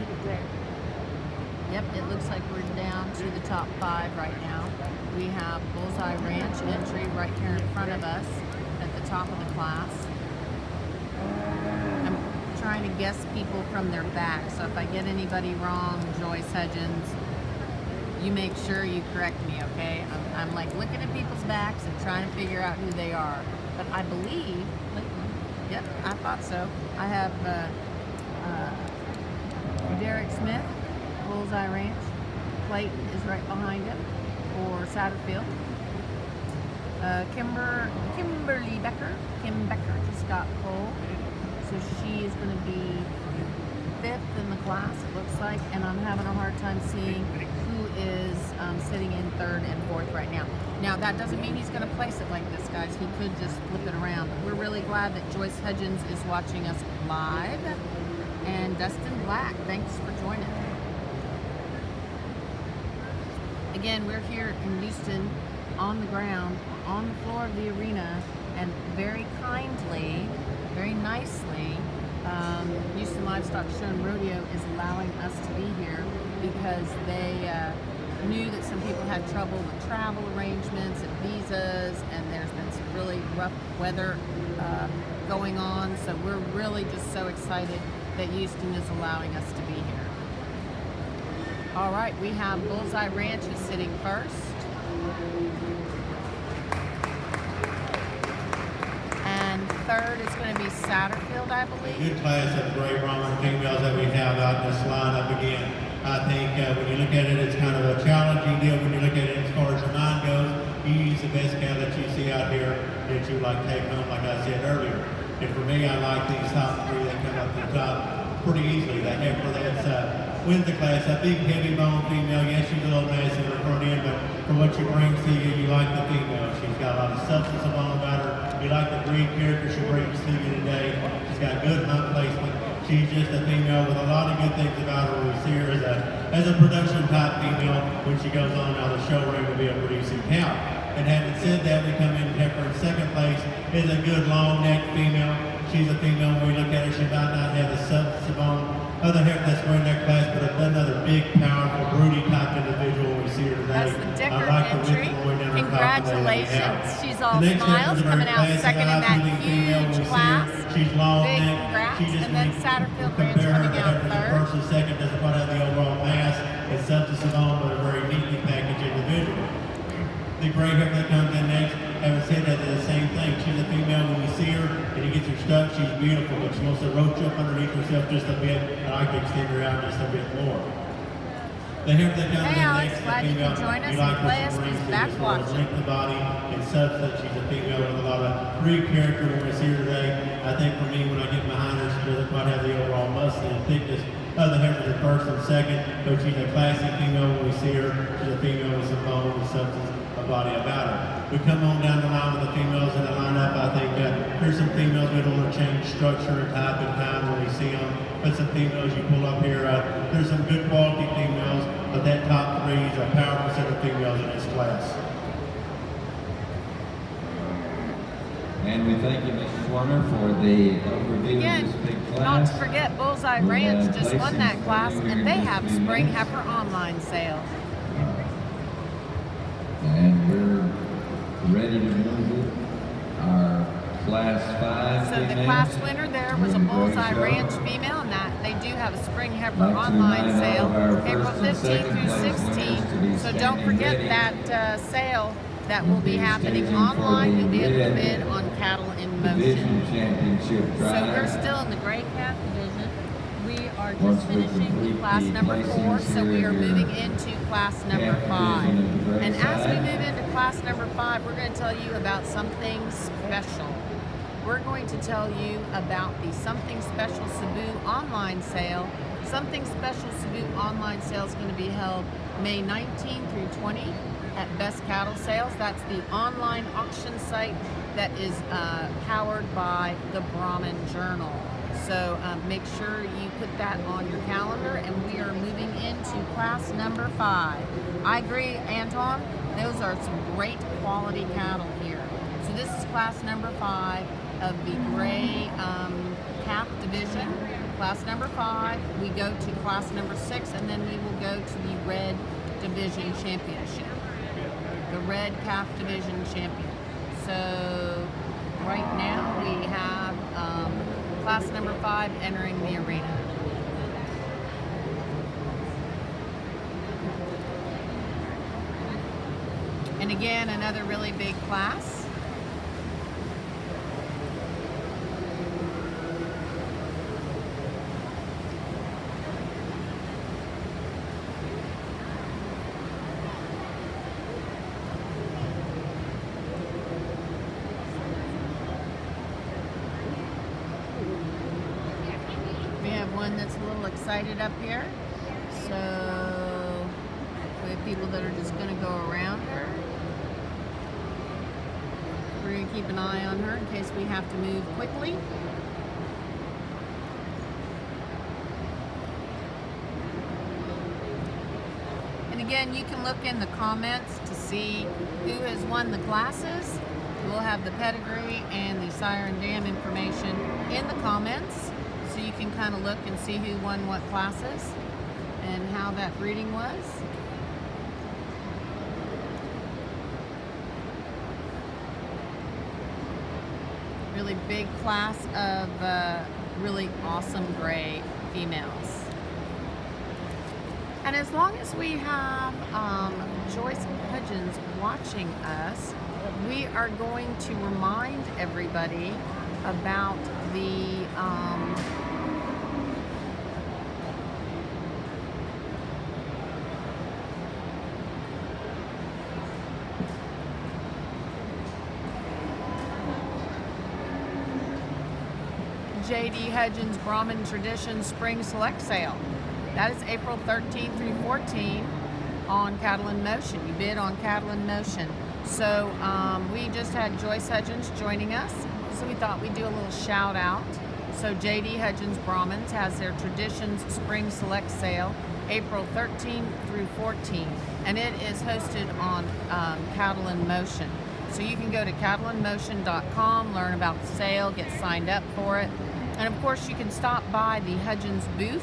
Yep, it looks like we're down to the top 5 right now. We have Bullseye Ranch entry right here in front of us at the top of the class. I'm trying to guess people from their back, so if I get anybody wrong, Joyce Hudgens, you make sure you correct me, okay? I'm like looking at people's backs and trying to figure out who they are. But I believe, yep, I thought so. I have Derek Smith, Bullseye Ranch. Clayton is right behind him for Satterfield. Kimberly Becker. Kim Becker just got pole. So she is going to be 5th in the class, it looks like. And I'm having a hard time seeing who is sitting in 3rd and 4th right now. Now, that doesn't mean he's going to place it like this, guys. He could just flip it around. But we're really glad that Joyce Hudgens is watching us live. And Dustin Black, thanks for joining. Again, we're here in Houston on the ground, on the floor of the arena, and very kindly, very nicely, Houston Livestock Show and Rodeo is allowing us to be here because they knew that some people had trouble with travel arrangements and visas, and there's been some really rough weather going on. So we're really just so excited that Houston is allowing us to be here. All right, we have Bullseye Ranch is sitting first. And 3rd is going to be Satterfield, I believe. Good class of great Brahman females that we have out in this lineup again. I think when you look at it, it's kind of a challenging deal. When you look at it as far as the line goes, you use the best cow that you see out here that you like take home, like I said earlier. And for me, I like these top 3 that come up to the top pretty easily. That heifer that's wins the class, a big heavy bone female. Yes, she's a little massive in the front end, but for what she brings to you, you like the female. She's got a lot of substance of bone about her. You like the breed character she brings to you today. She's got good hunt placement. She's just a female with a lot of good things about her. We see her as a production type female when she goes on out of the show ring to be a producing cow. And having said that, we come in heifer in 2nd place is a good long neck female. She's a female. When we look at her, she might not have the substance of bone other heifer that's wearing that class, but another big, powerful, broody type individual we see her today. That's the Dicker I like the entry. width loin and her Congratulations. She's all the next smiles, heifer's a very coming out classic, second in that eye-pleasing female. When we huge see her, class. she's long Big neck. congrats. She just And then Satterfield Ranch compare her coming to out heifer the 3rd. first and second doesn't quite have the overall mass and substance of bone, but a very neatly packaged individual. The gray heifer that comes in next, having said that, they're the same thing. She's a female. When you see her and you get her stuck, she's beautiful, but she wants to roach up underneath herself just a bit. I like to extend her out just a bit more. The heifer that comes Hey, in Alex, next, the glad you female, could join us you and like play what us she brings these to you as far as backwash. length of body and substance. She's a female with a lot of breed character when we see her today. I think for me, when I get behind her, she doesn't quite have the overall muscle and thickness of the heifer the first and second, but she's a classic female when we see her. She's a female with some bone and substance of body about her. We come on down the line with the females in the lineup. I think here's some females we don't want to change structure and type and kind when we see them. But some females you pull up here, there's some good quality females, but that top 3 is a powerful set of females in this class. And we thank you, Mrs. Warner, for the overview Again, of this big not class. to forget, Bullseye We'll Ranch have just won that placings class, for you here and they in just have a few spring minutes. heifer online sale. And we're ready to move it. Our class 5 So the females. class winner there was a Doing a great Bullseye job. Ranch female, and that they do have a spring heifer Like to online remind all sale of our April first and 15th second through place winners to 16th. be So don't standing forget ready. that sale that will be We'll be happening staging for online. the You'll be able to red bid on cattle in motion. Division championship So drive. we're still in the gray calf division. We are Once just we finishing complete class the number 4, placings so we here are in your moving into class number calf 5. division of the gray And as we side. move into class number 5, we're going to tell you about something special. We're going to tell you about the Something Special Cebu online sale. Something Special Cebu online sale is going to be held May 19 through 20 at Best Cattle Sales. That's the online auction site that is powered by the Brahman Journal. So make sure you put that on your calendar, and we are moving into class number 5. I agree, Anton. Those are some great quality cattle here. So this is class number 5 of the gray calf division. Class number 5, we go to class number 6, and then we will go to the red division championship. The red calf division champion. So right now we have class number 5 entering the arena. And again, another really big class. excited up here. So we have people that are just going to go around her. We're going to keep an eye on her in case we have to move quickly. And again, you can look in the comments to see who has won the classes. We'll have the pedigree and the sire and dam information in the comments, so you can kind of look and see who won what classes and how that breeding was. Really big class of really awesome gray females. And as long as we have Joyce Hudgens watching us, we are going to remind everybody about the J.D. Hudgens Brahman Tradition Spring Select Sale. That is April 13th through 14th on Cattle in Motion. You bid on Cattle in Motion. So we just had Joyce Hudgens joining us, so we thought we'd do a little shout out. So J.D. Hudgens Brahmins has their Traditions Spring Select Sale April 13th through 14th, and it is hosted on Cattle in Motion. So you can go to cattleinmotion.com, learn about the sale, get signed up for it, and of course you can stop by the Hudgens booth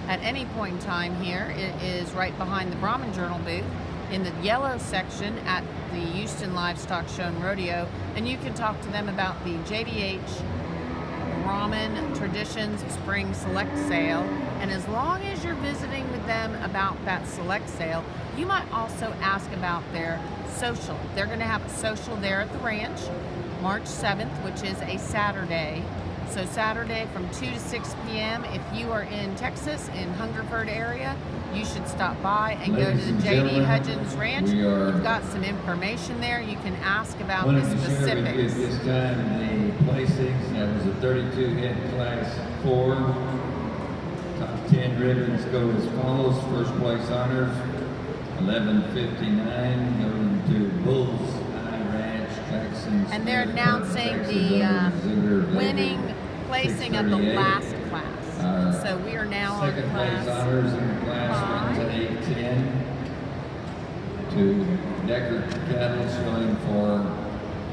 at any point in time here. It is right behind the Brahman Journal booth in the yellow section at the Houston Livestock Show and Rodeo, and you can talk to them about the JDH Brahman Traditions Spring Select Sale. And as long as you're visiting with them about that select sale, you might also ask about their social. They're going to have a social there at the ranch March 7th, which is a Saturday. So Saturday from 2 to 6 p.m. If you are in Texas, in Hungerford area, you should stop by and go to the J.D. Hudgens Ranch. We've got some information there. You can ask about the specifics. This time the placings, that was a 32 head class 4. Top 10 ribbons go as follows. First place honors, 1159, going to Bulls Ranch, Jackson. And they're announcing the winning placing of the last class. So we are now on second place class honors in the class went to 810 to Decker Cattle, showing for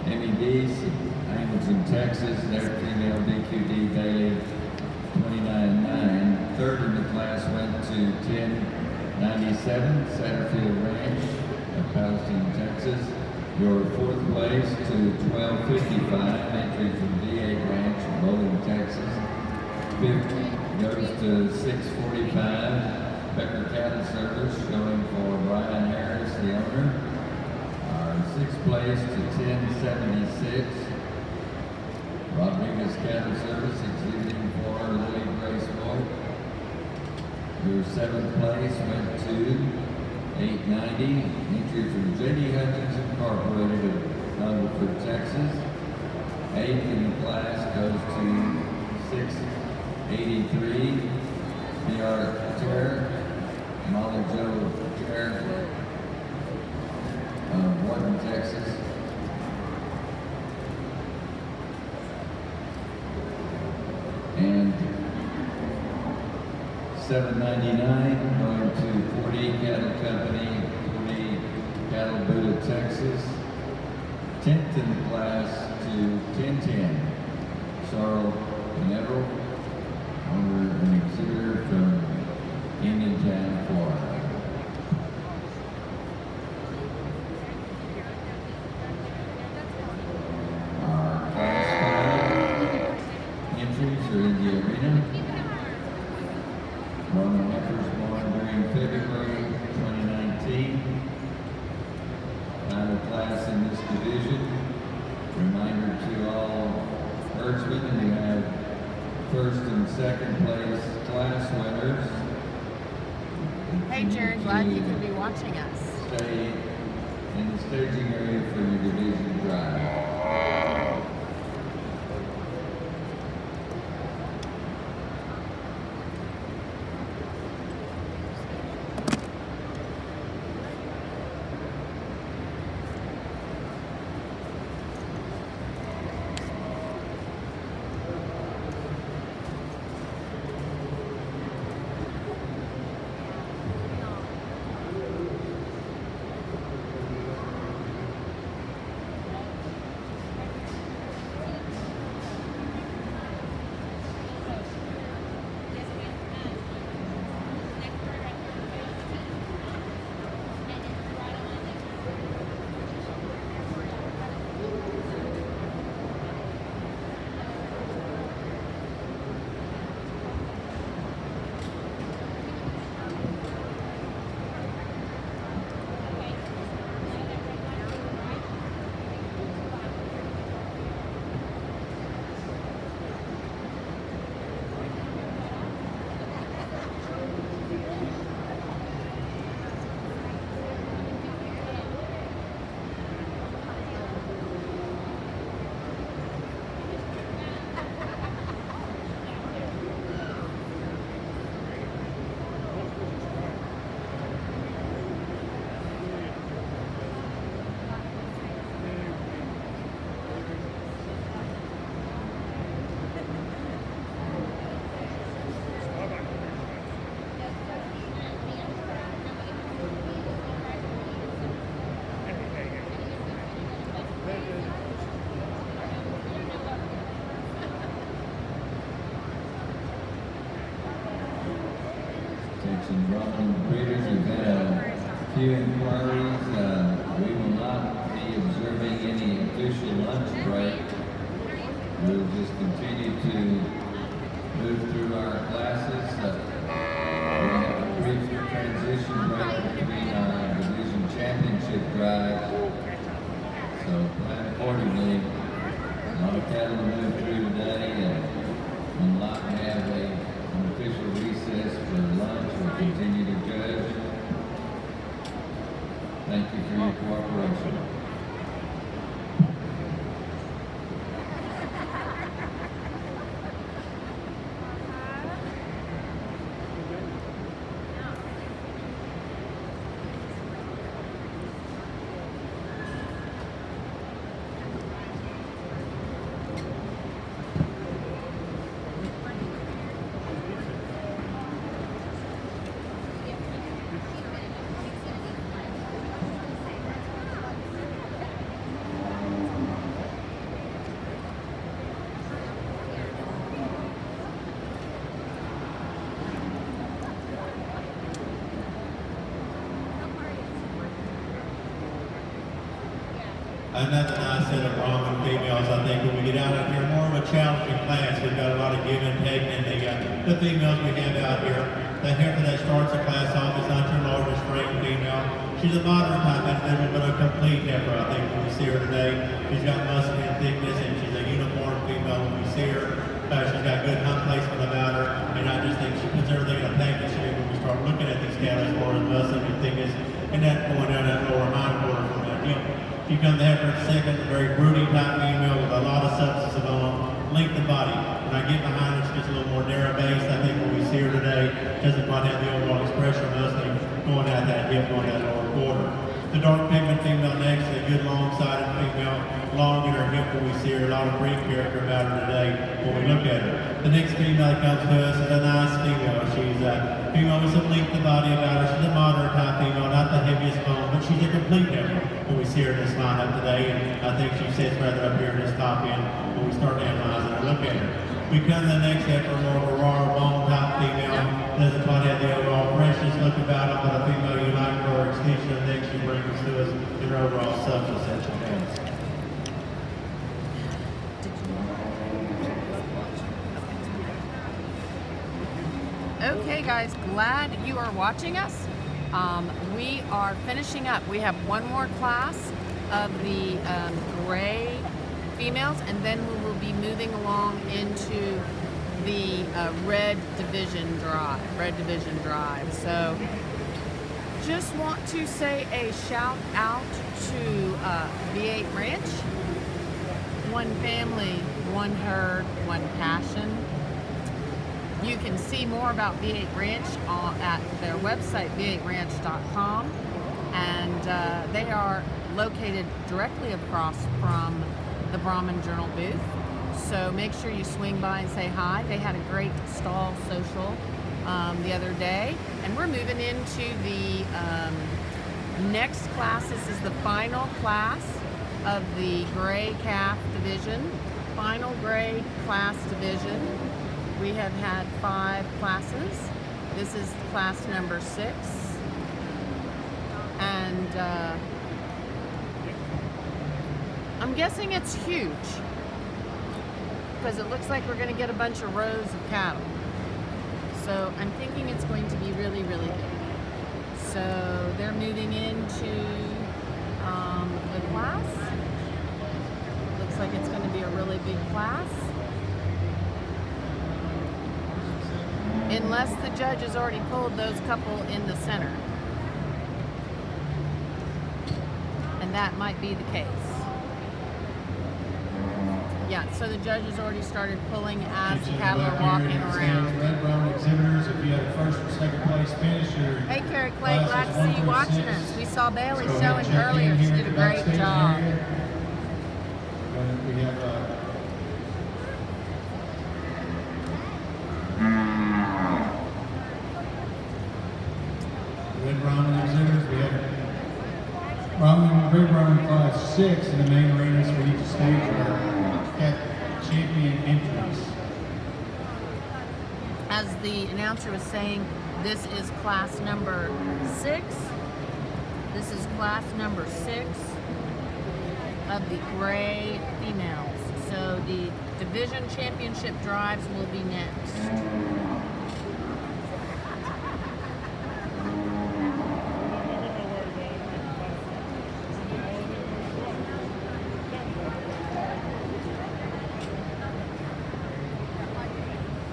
MEDs, Hamilton, Texas. Their female DQD Bailey 29.9. Third in the class went to 1097 Satterfield Ranch of Palestine, Texas. Your fourth place to 1255, entry from D8 Ranch in Bowling, Texas. Fifth goes to 645, Becker Cattle Service, showing for Brian Harris, the owner. Our sixth place to 1076, Rodriguez Cattle Service, exhibiting for Lily Grace Boyd. Your seventh place went to 890, entry from J.D. Hudgens Incorporated of Hungerford, Texas. Eighth in the class goes to 683, PR Terror, Molly Joe Terror of Wharton, Texas. And 799 going to 40 Cattle Company, 40 Cattle Buda, Texas. 10th in the class to 1010, Sorrel Canaveral, owner and exhibitor from Indiantown, Florida. Our class 5 entries are in the arena. Roman heifers born during February 2019. Final class in this division. Reminder to all herdsmen who have first and second place class winners. Hey Jared, glad you could be watching us. Stay in the staging area for your division drive. breeders, we've had a few inquiries. We will not be observing any official lunch break. We'll just continue to move through our classes. We have a brief transition break between our division championship drives. So plan accordingly. A lot of cattle to move through today, and will not have an official recess for lunch. We'll continue to judge. Thank you for your cooperation. Another nice set of Brahman females. I think when we get out here, more of a challenging class. We've got a lot of give and take in the females we have out here. The heifer that starts the class off is not your largest frame female. She's a moderate type individual, but a complete heifer. I think when we see her today, she's got muscle and thickness, and she's a uniform female when we see her. She's got good hump placement about her, and I just think she puts everything in a package shape when we start looking at these cattle as far as muscle and thickness, and that going down that lower hind quarter from that hip. She comes to heifer at second, a very broody type female with a lot of substance of length of body. When I get behind her, she's just a little more narrow based. I think when we see her today, doesn't quite have the overall expression of muscling going out that hip, going that lower quarter. The dark pigment female next is a good long-sided female, long in her hip when we see her, a lot of breed character about her today when we look at her. The next female that comes to us is a nice female. She's a female with some length of body about her. She's a moderate type female, not the heaviest bone, but she's a complete heifer when we see her in this lineup today, and I think she sits rather up here in this top end when we start analyzing her, look at her. We come to the next heifer, more of a raw bone type female, doesn't quite have the overall freshness look about her, but a female you like for her extension of neck she brings to us in her overall substance that she has. Okay guys, glad you are watching us. We are finishing up. We have one more class of the gray females, and then we will be moving along into the red division drive. So just want to say a shout out to V8 Ranch. One family, one herd, one passion. You can see more about V8 Ranch at their website, v8ranch.com, and they are located directly across from the Brahman Journal booth. So make sure you swing by and say hi. They had a great stall social the other day, and we're moving into the next class. This is the final class of the gray calf division, final gray class division. We have had 5 classes. This is class number 6. And I'm guessing it's huge because it looks like we're going to get a bunch of rows of cattle. So I'm thinking it's going to be really, really big. So they're moving into the class. Looks like it's going to be a really big class. Unless the judge has already pulled those couple in the center. And that might be the case. Yeah, so the judge has already started pulling as the cattle are walking around. Red Brahman exhibitors, if you had a first or second place finish, Hey Carrie Clay, glad to see you watching us. We saw Bailey showing earlier. She did a great job. We have Red Brahman exhibitors. We have Red Brahman class 6 in the main arenas for each stage are champion entries. as the announcer was saying, this is class number 6. This is class number 6 of the gray females. So the division championship drives will be next.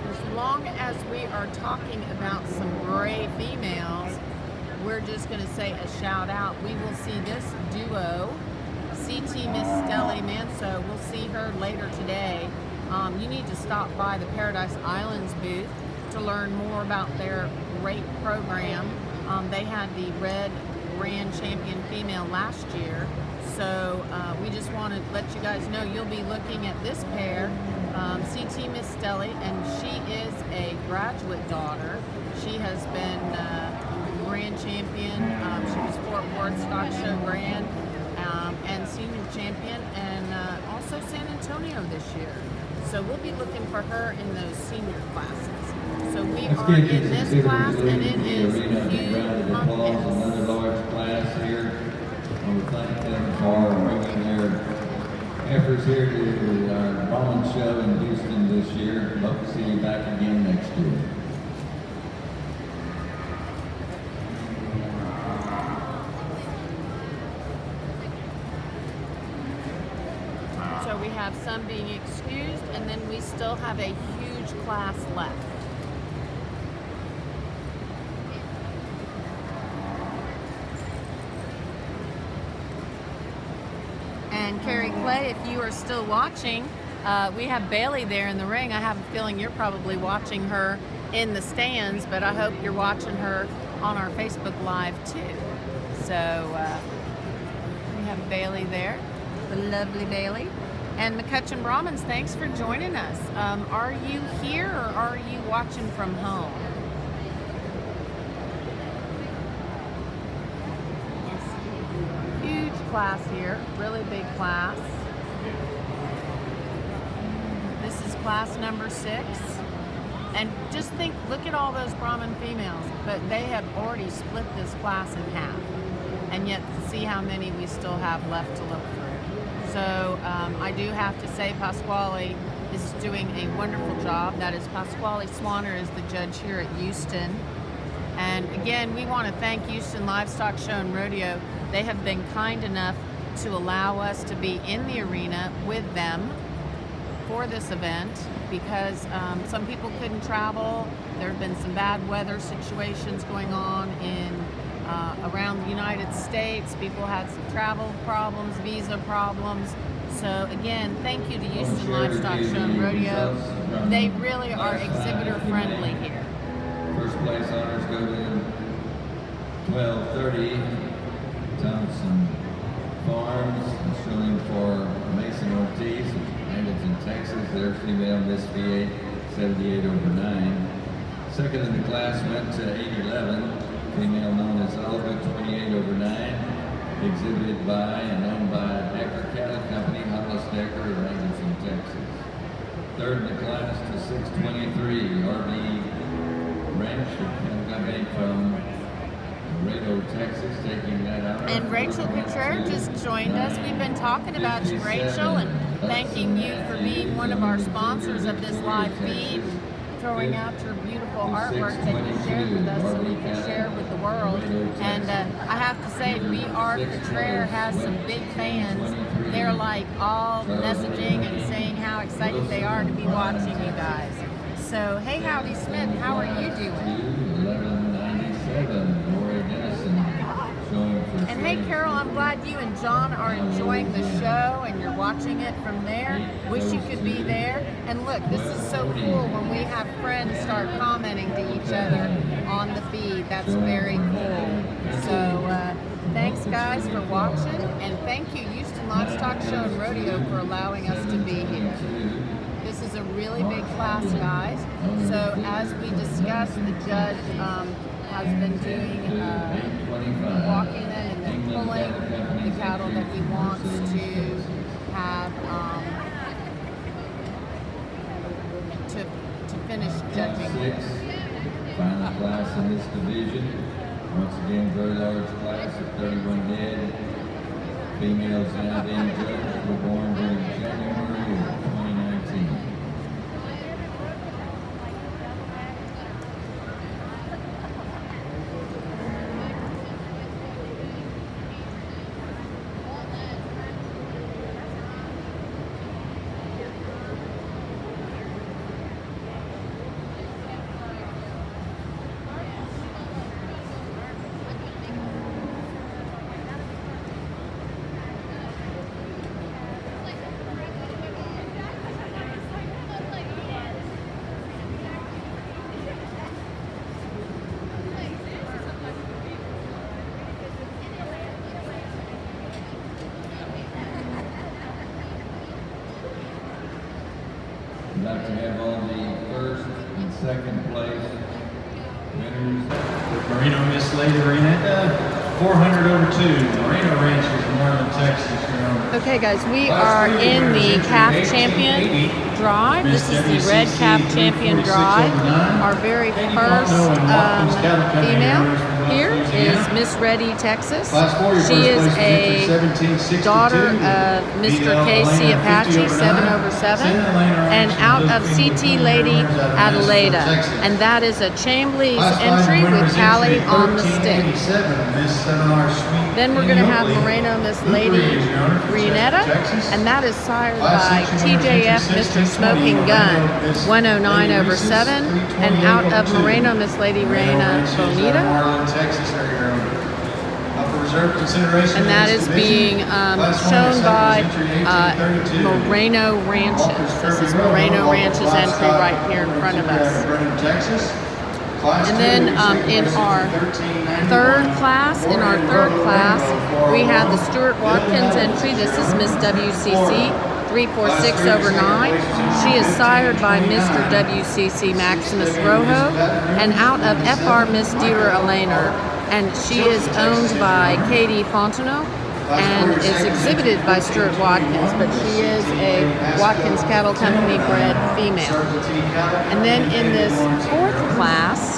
As long as we are talking about some gray females, we're just going to say a shout out. We will see this duo, CT Miss Steli Manso. We'll see her later today. You need to stop by the Paradise Islands booth to learn more about their great program. They had the red grand champion female last year. So we just want to let you guys know you'll be looking at this pair, CT Miss Steli, and she is a graduate daughter. She has been grand champion. She was Fort Worth Stock Show Grand and senior champion, and also San Antonio this year. So we'll be looking for her in those senior classes. So we are in this class, and it is humongous. Another large class here. We thank them for bringing their efforts here to our Brahman show in Houston this year. Hope to see you back again next year. So we have some being excused, and then we still have a huge class left. And Carrie Clay, if you are still watching, we have Bailey there in the ring. I have a feeling you're probably watching her in the stands, but I hope you're watching her on our Facebook Live too. So we have Bailey there, the lovely Bailey. And McCutcheon Brahmins, thanks for joining us. Are you here or are you watching from home? Huge class here, really big class. This is class number 6. And just think, look at all those Brahmin females, but they have already split this class in half. And yet, see how many we still have left to look through. So I do have to say Pasquale is doing a wonderful job. That is Pasquale Swanner is the judge here at Houston. And again, we want to thank Houston Livestock Show and Rodeo. They have been kind enough to allow us to be in the arena with them for this event because some people couldn't travel. There have been some bad weather situations going on in around the United States. People had some travel problems, visa problems. So again, thank you to Houston Livestock Show and Rodeo. They really are exhibitor friendly here. First place honors go to 1230 Thompson Farms, showing for Mason Ortiz of Hamilton, Texas. Their female Miss V8, 78 over 9. Second in the class went to 811. Female known as Olga, 28 over 9, exhibited by and owned by Decker Cattle Company, Hollis Decker of Rangelson, Texas. Third in the class to 623, RB Ranch Cattle Company from Laredo, Texas, taking that out. And Rachel Couture just joined us. We've been talking about you, Rachel, and thanking you for being one of our sponsors of this live feed. Throwing out your beautiful artwork that you shared with us so we can share with the world. And I have to say, VR Couture has some big fans. They're like all messaging and saying how excited they are to be watching you guys. So, hey, Howdy Smith, how are you doing? 1197, Lori Dennison, showing for And hey, Carol, I'm glad you and John are enjoying the show and you're watching it from there. Wish you could be there. And look, this is so cool when we have friends start commenting to each other on the feed. That's very cool. So thanks, guys, for watching. And thank you, Houston Livestock Show and Rodeo, for allowing us to be here. This is a really big class, guys. So as we discussed, the judge has been doing walking in and then pulling the cattle that he wants to have to finish judging. final class in this division. Once again, very large class of 31 head. Females now being judged were born during January of 2019. I'd like to have all the first and second place winners. With Merino Miss Lady Renetta, 400 over 2. Merino Ranch is Maryland, Texas. Your Honor. Okay, guys, we are in the calf champion drive. This is the red calf champion drive. Our very first female here is Miss Reddy, Texas. She is a daughter of Mr. KC Apache, 7 over 7, and out of CT Lady Adelaida. And that is a Chambly's entry with Callie on the stick. Then we're going to have Moreno Miss Lady Renetta, and that is sired by TJF Mr. Smoking Gun, 109 over 7, and out of Moreno Miss Lady Reina Bonita. And that is being shown by Moreno Ranches. This is Moreno Ranches entry right here in front of us. And then in our third class, we have the Stuart Watkins entry. This is Miss WCC, 346 over 9. She is sired by Mr. WCC Maximus Rojo, and out of FR Miss Dealer Elena. And she is owned by Katie Fontenot and is exhibited by Stuart Watkins, but she is a Watkins Cattle Company bred female. And then in this fourth class,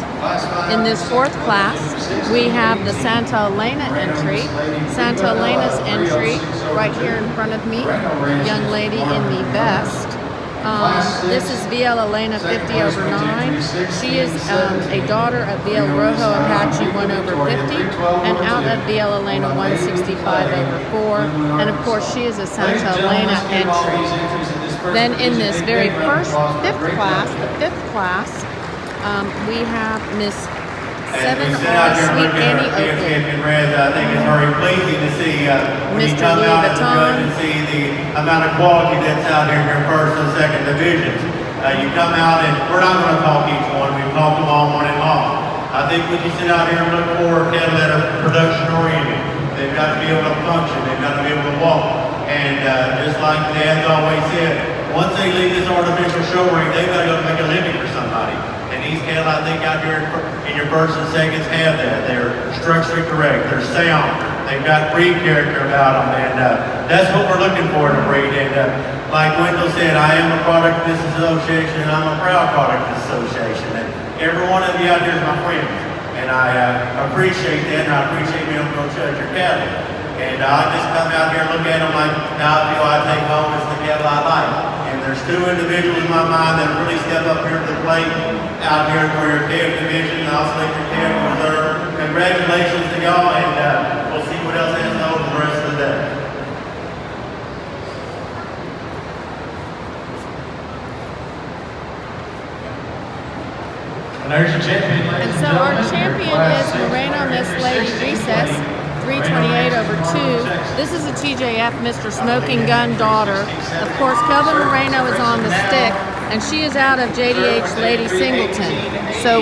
we have the Santa Elena entry. Santa Elena's entry right here in front of me, young lady in the vest. This is VL Elena 50 over 9. She is a daughter of VL Rojo Apache 1 over 50, and out of VL Elena 165 over 4. And of course, she is a Santa Elena entry. Then in this very fifth class, we have Miss 7 Sweet Annie Oakley. Champion Reds, I think it's very pleasing to see when you Mr. come Louis out as a judge Vuitton. and see the amount of quality that's out here in your first and second divisions. You come out and we're not going to talk each one. We've talked them all morning long. I think when you sit out here and look for cattle that are production oriented, they've got to be able to function. They've got to be able to walk. And just like Dad's always said, once they leave this artificial show ring, they've got to go make a living for somebody. And these cattle, I think, out here in your first and seconds have that. They're structurally correct. They're sound. They've got breed character about them. And that's what we're looking for in a breed. And like Wendell said, I am a product of this association, and I'm a proud product of this association. And every one of you out here is my friends. And I appreciate that, and I appreciate being able to go judge your cattle. And I just come out here and look at them like how I feel I take home is the cattle I like. And there's two individuals in my mind that really step up here to the plate out here for your calf division, and I'll select your calf reserve. Congratulations to y'all, and we'll see what else has to hold the rest of the day. And there's your champion, ladies And so our champion is Moreno Miss Lady Recess, 328 over 2. This is a TJF Mr. Smoking Gun daughter. Of course, Kelvin Moreno is on the stick, and she is out of JDH Lady Singleton. So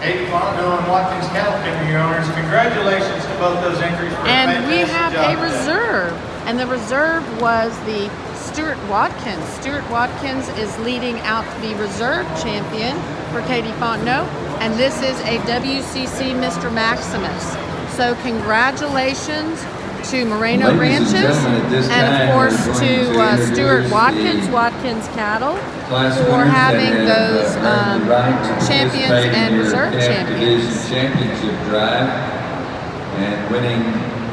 Katie Fontenot and Watkins Cattle Company, your owners. Congratulations to both those entries for and we have fantastic a job. reserve, and the reserve was the Stuart Watkins. Stuart Watkins is leading out the reserve champion for Katie Fontenot, and this is a WCC Mr. Maximus. So congratulations to Moreno Ladies and Ranches, gentlemen, at this and of time, course we're going to to Stuart introduce Watkins, the Watkins Cattle, class for winners having that have those earned the right to champions participate and in your reserve Calf Division champions. Championship drive. And winning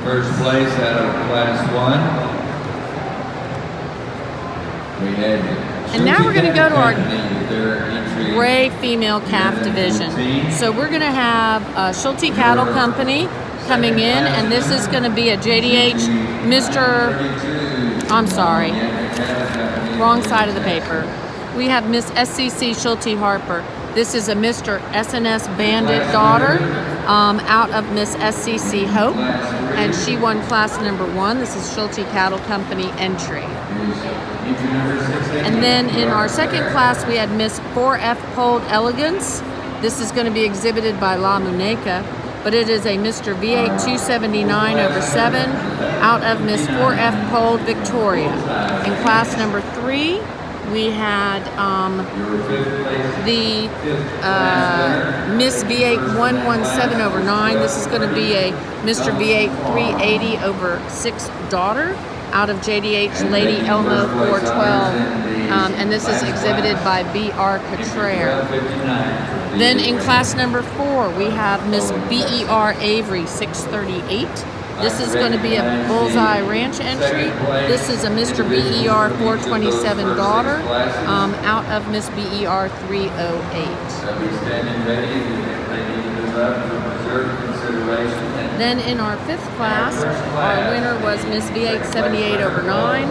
first place out of Class 1, we had And now we're gonna go to our entry Gray female calf division. So we're going to have Schulte Cattle Company coming in, and this is going to be a JDH I'm sorry, wrong side of the paper. We have Miss SCC Schulte Harper. This is a Mr. SNS Bandit daughter out of Miss SCC Hope, and she won class number 1. This is Schulte Cattle Company entry. And then in our second class, we had Miss 4F Polled Elegance. This is going to be exhibited by La Muneca, but it is a Mr. V8 279/7 out of Miss 4F Polled Victoria. In class number 3, we had the Miss V8 117/9. This is going to be a Mr. V8 380/6 daughter out of JDH Lady Elmo 412, and this is exhibited by B.R. Cotrere. Then in class number 4, we have Miss B.E.R. Avery 638. This is going to be a Bullseye Ranch entry. This is a Mr. B.E.R. 427 daughter out of Miss B.E.R. 308. Then in our 5th class, our winner was Miss V8 78/9.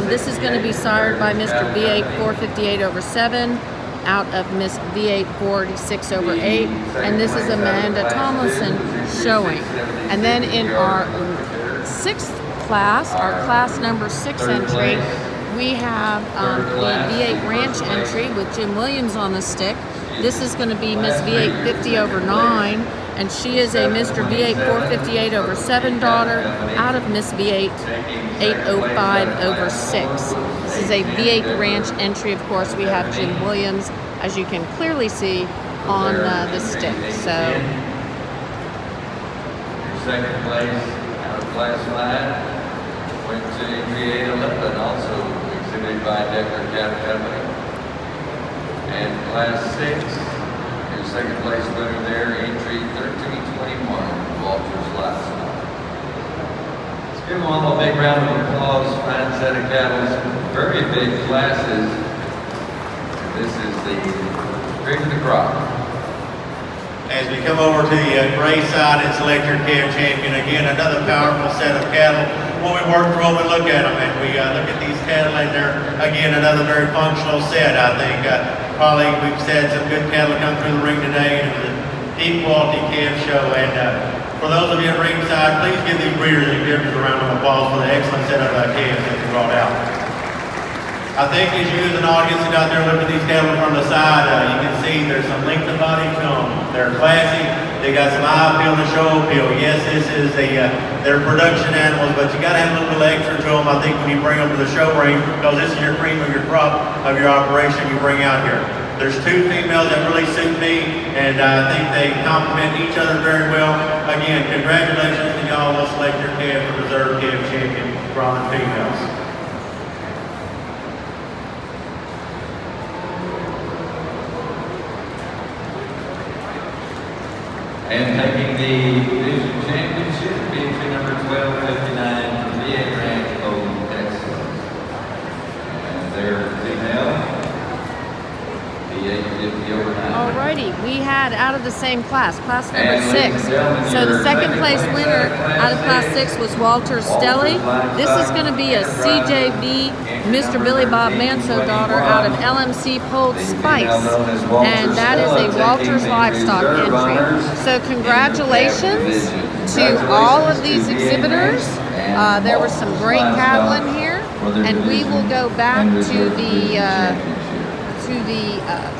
This is going to be sired by Mr. V8 458/7 out of Miss V8 46/8, and this is Amanda Tomlinson showing. And then in our 6th class, our class number 6 entry, we have the V8 Ranch entry with Jim Williams on the stick. This is going to be Miss V8 50/9, and she is a Mr. V8 458/7 daughter out of Miss V8 805/6. This is a V8 Ranch entry. Of course, we have Jim Williams, as you can clearly see on the stick. So, second place out of Class 5 went to entry 811, also exhibited by Decker Cattle Company. And Class 6, your second place winner there, entry 1321, Walters Livestock. Let's give them all a big round of applause. Fine set of cattle, very big classes. This is the cream of the crop. As we come over to the gray side and select your calf champion, again, another powerful set of cattle. When we work through them and look at them, and we look at these cattle, and they're, again, another very functional set, I think. Probably we've had some good cattle come through the ring today, and it was a deep quality calf show. And for those of you at ringside, please give these breeders and exhibitors a round of applause for the excellent set of calves that they brought out. I think as you as an audience sit out there looking at these cattle from the side, you can see there's some length of body to them. They're classy. They got some eye appeal and show appeal. Yes, this is they're production animals, but you got to have a little bit extra to them, I think, when you bring them to the show ring, because this is your cream of your crop of your operation you bring out here. There's 2 females that really suit me, and I think they complement each other very well. Again, congratulations to y'all. We'll select your calf for reserve calf champion, Brahman females. And taking the division championship, entry number 1259 from V8 Ranch, Old Texas. And their female, V8 50/9. alrighty, we had out of the same class number 6. So the second place winner out of class 6 was Walter Stelly. This is going to be a CJB Mr. Billy Bob Manso daughter out of LMC Polled Spice, and that is a Walters Livestock entry. So congratulations to all of these exhibitors. There were some great cattle in here, and we will go back to the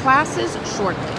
classes shortly.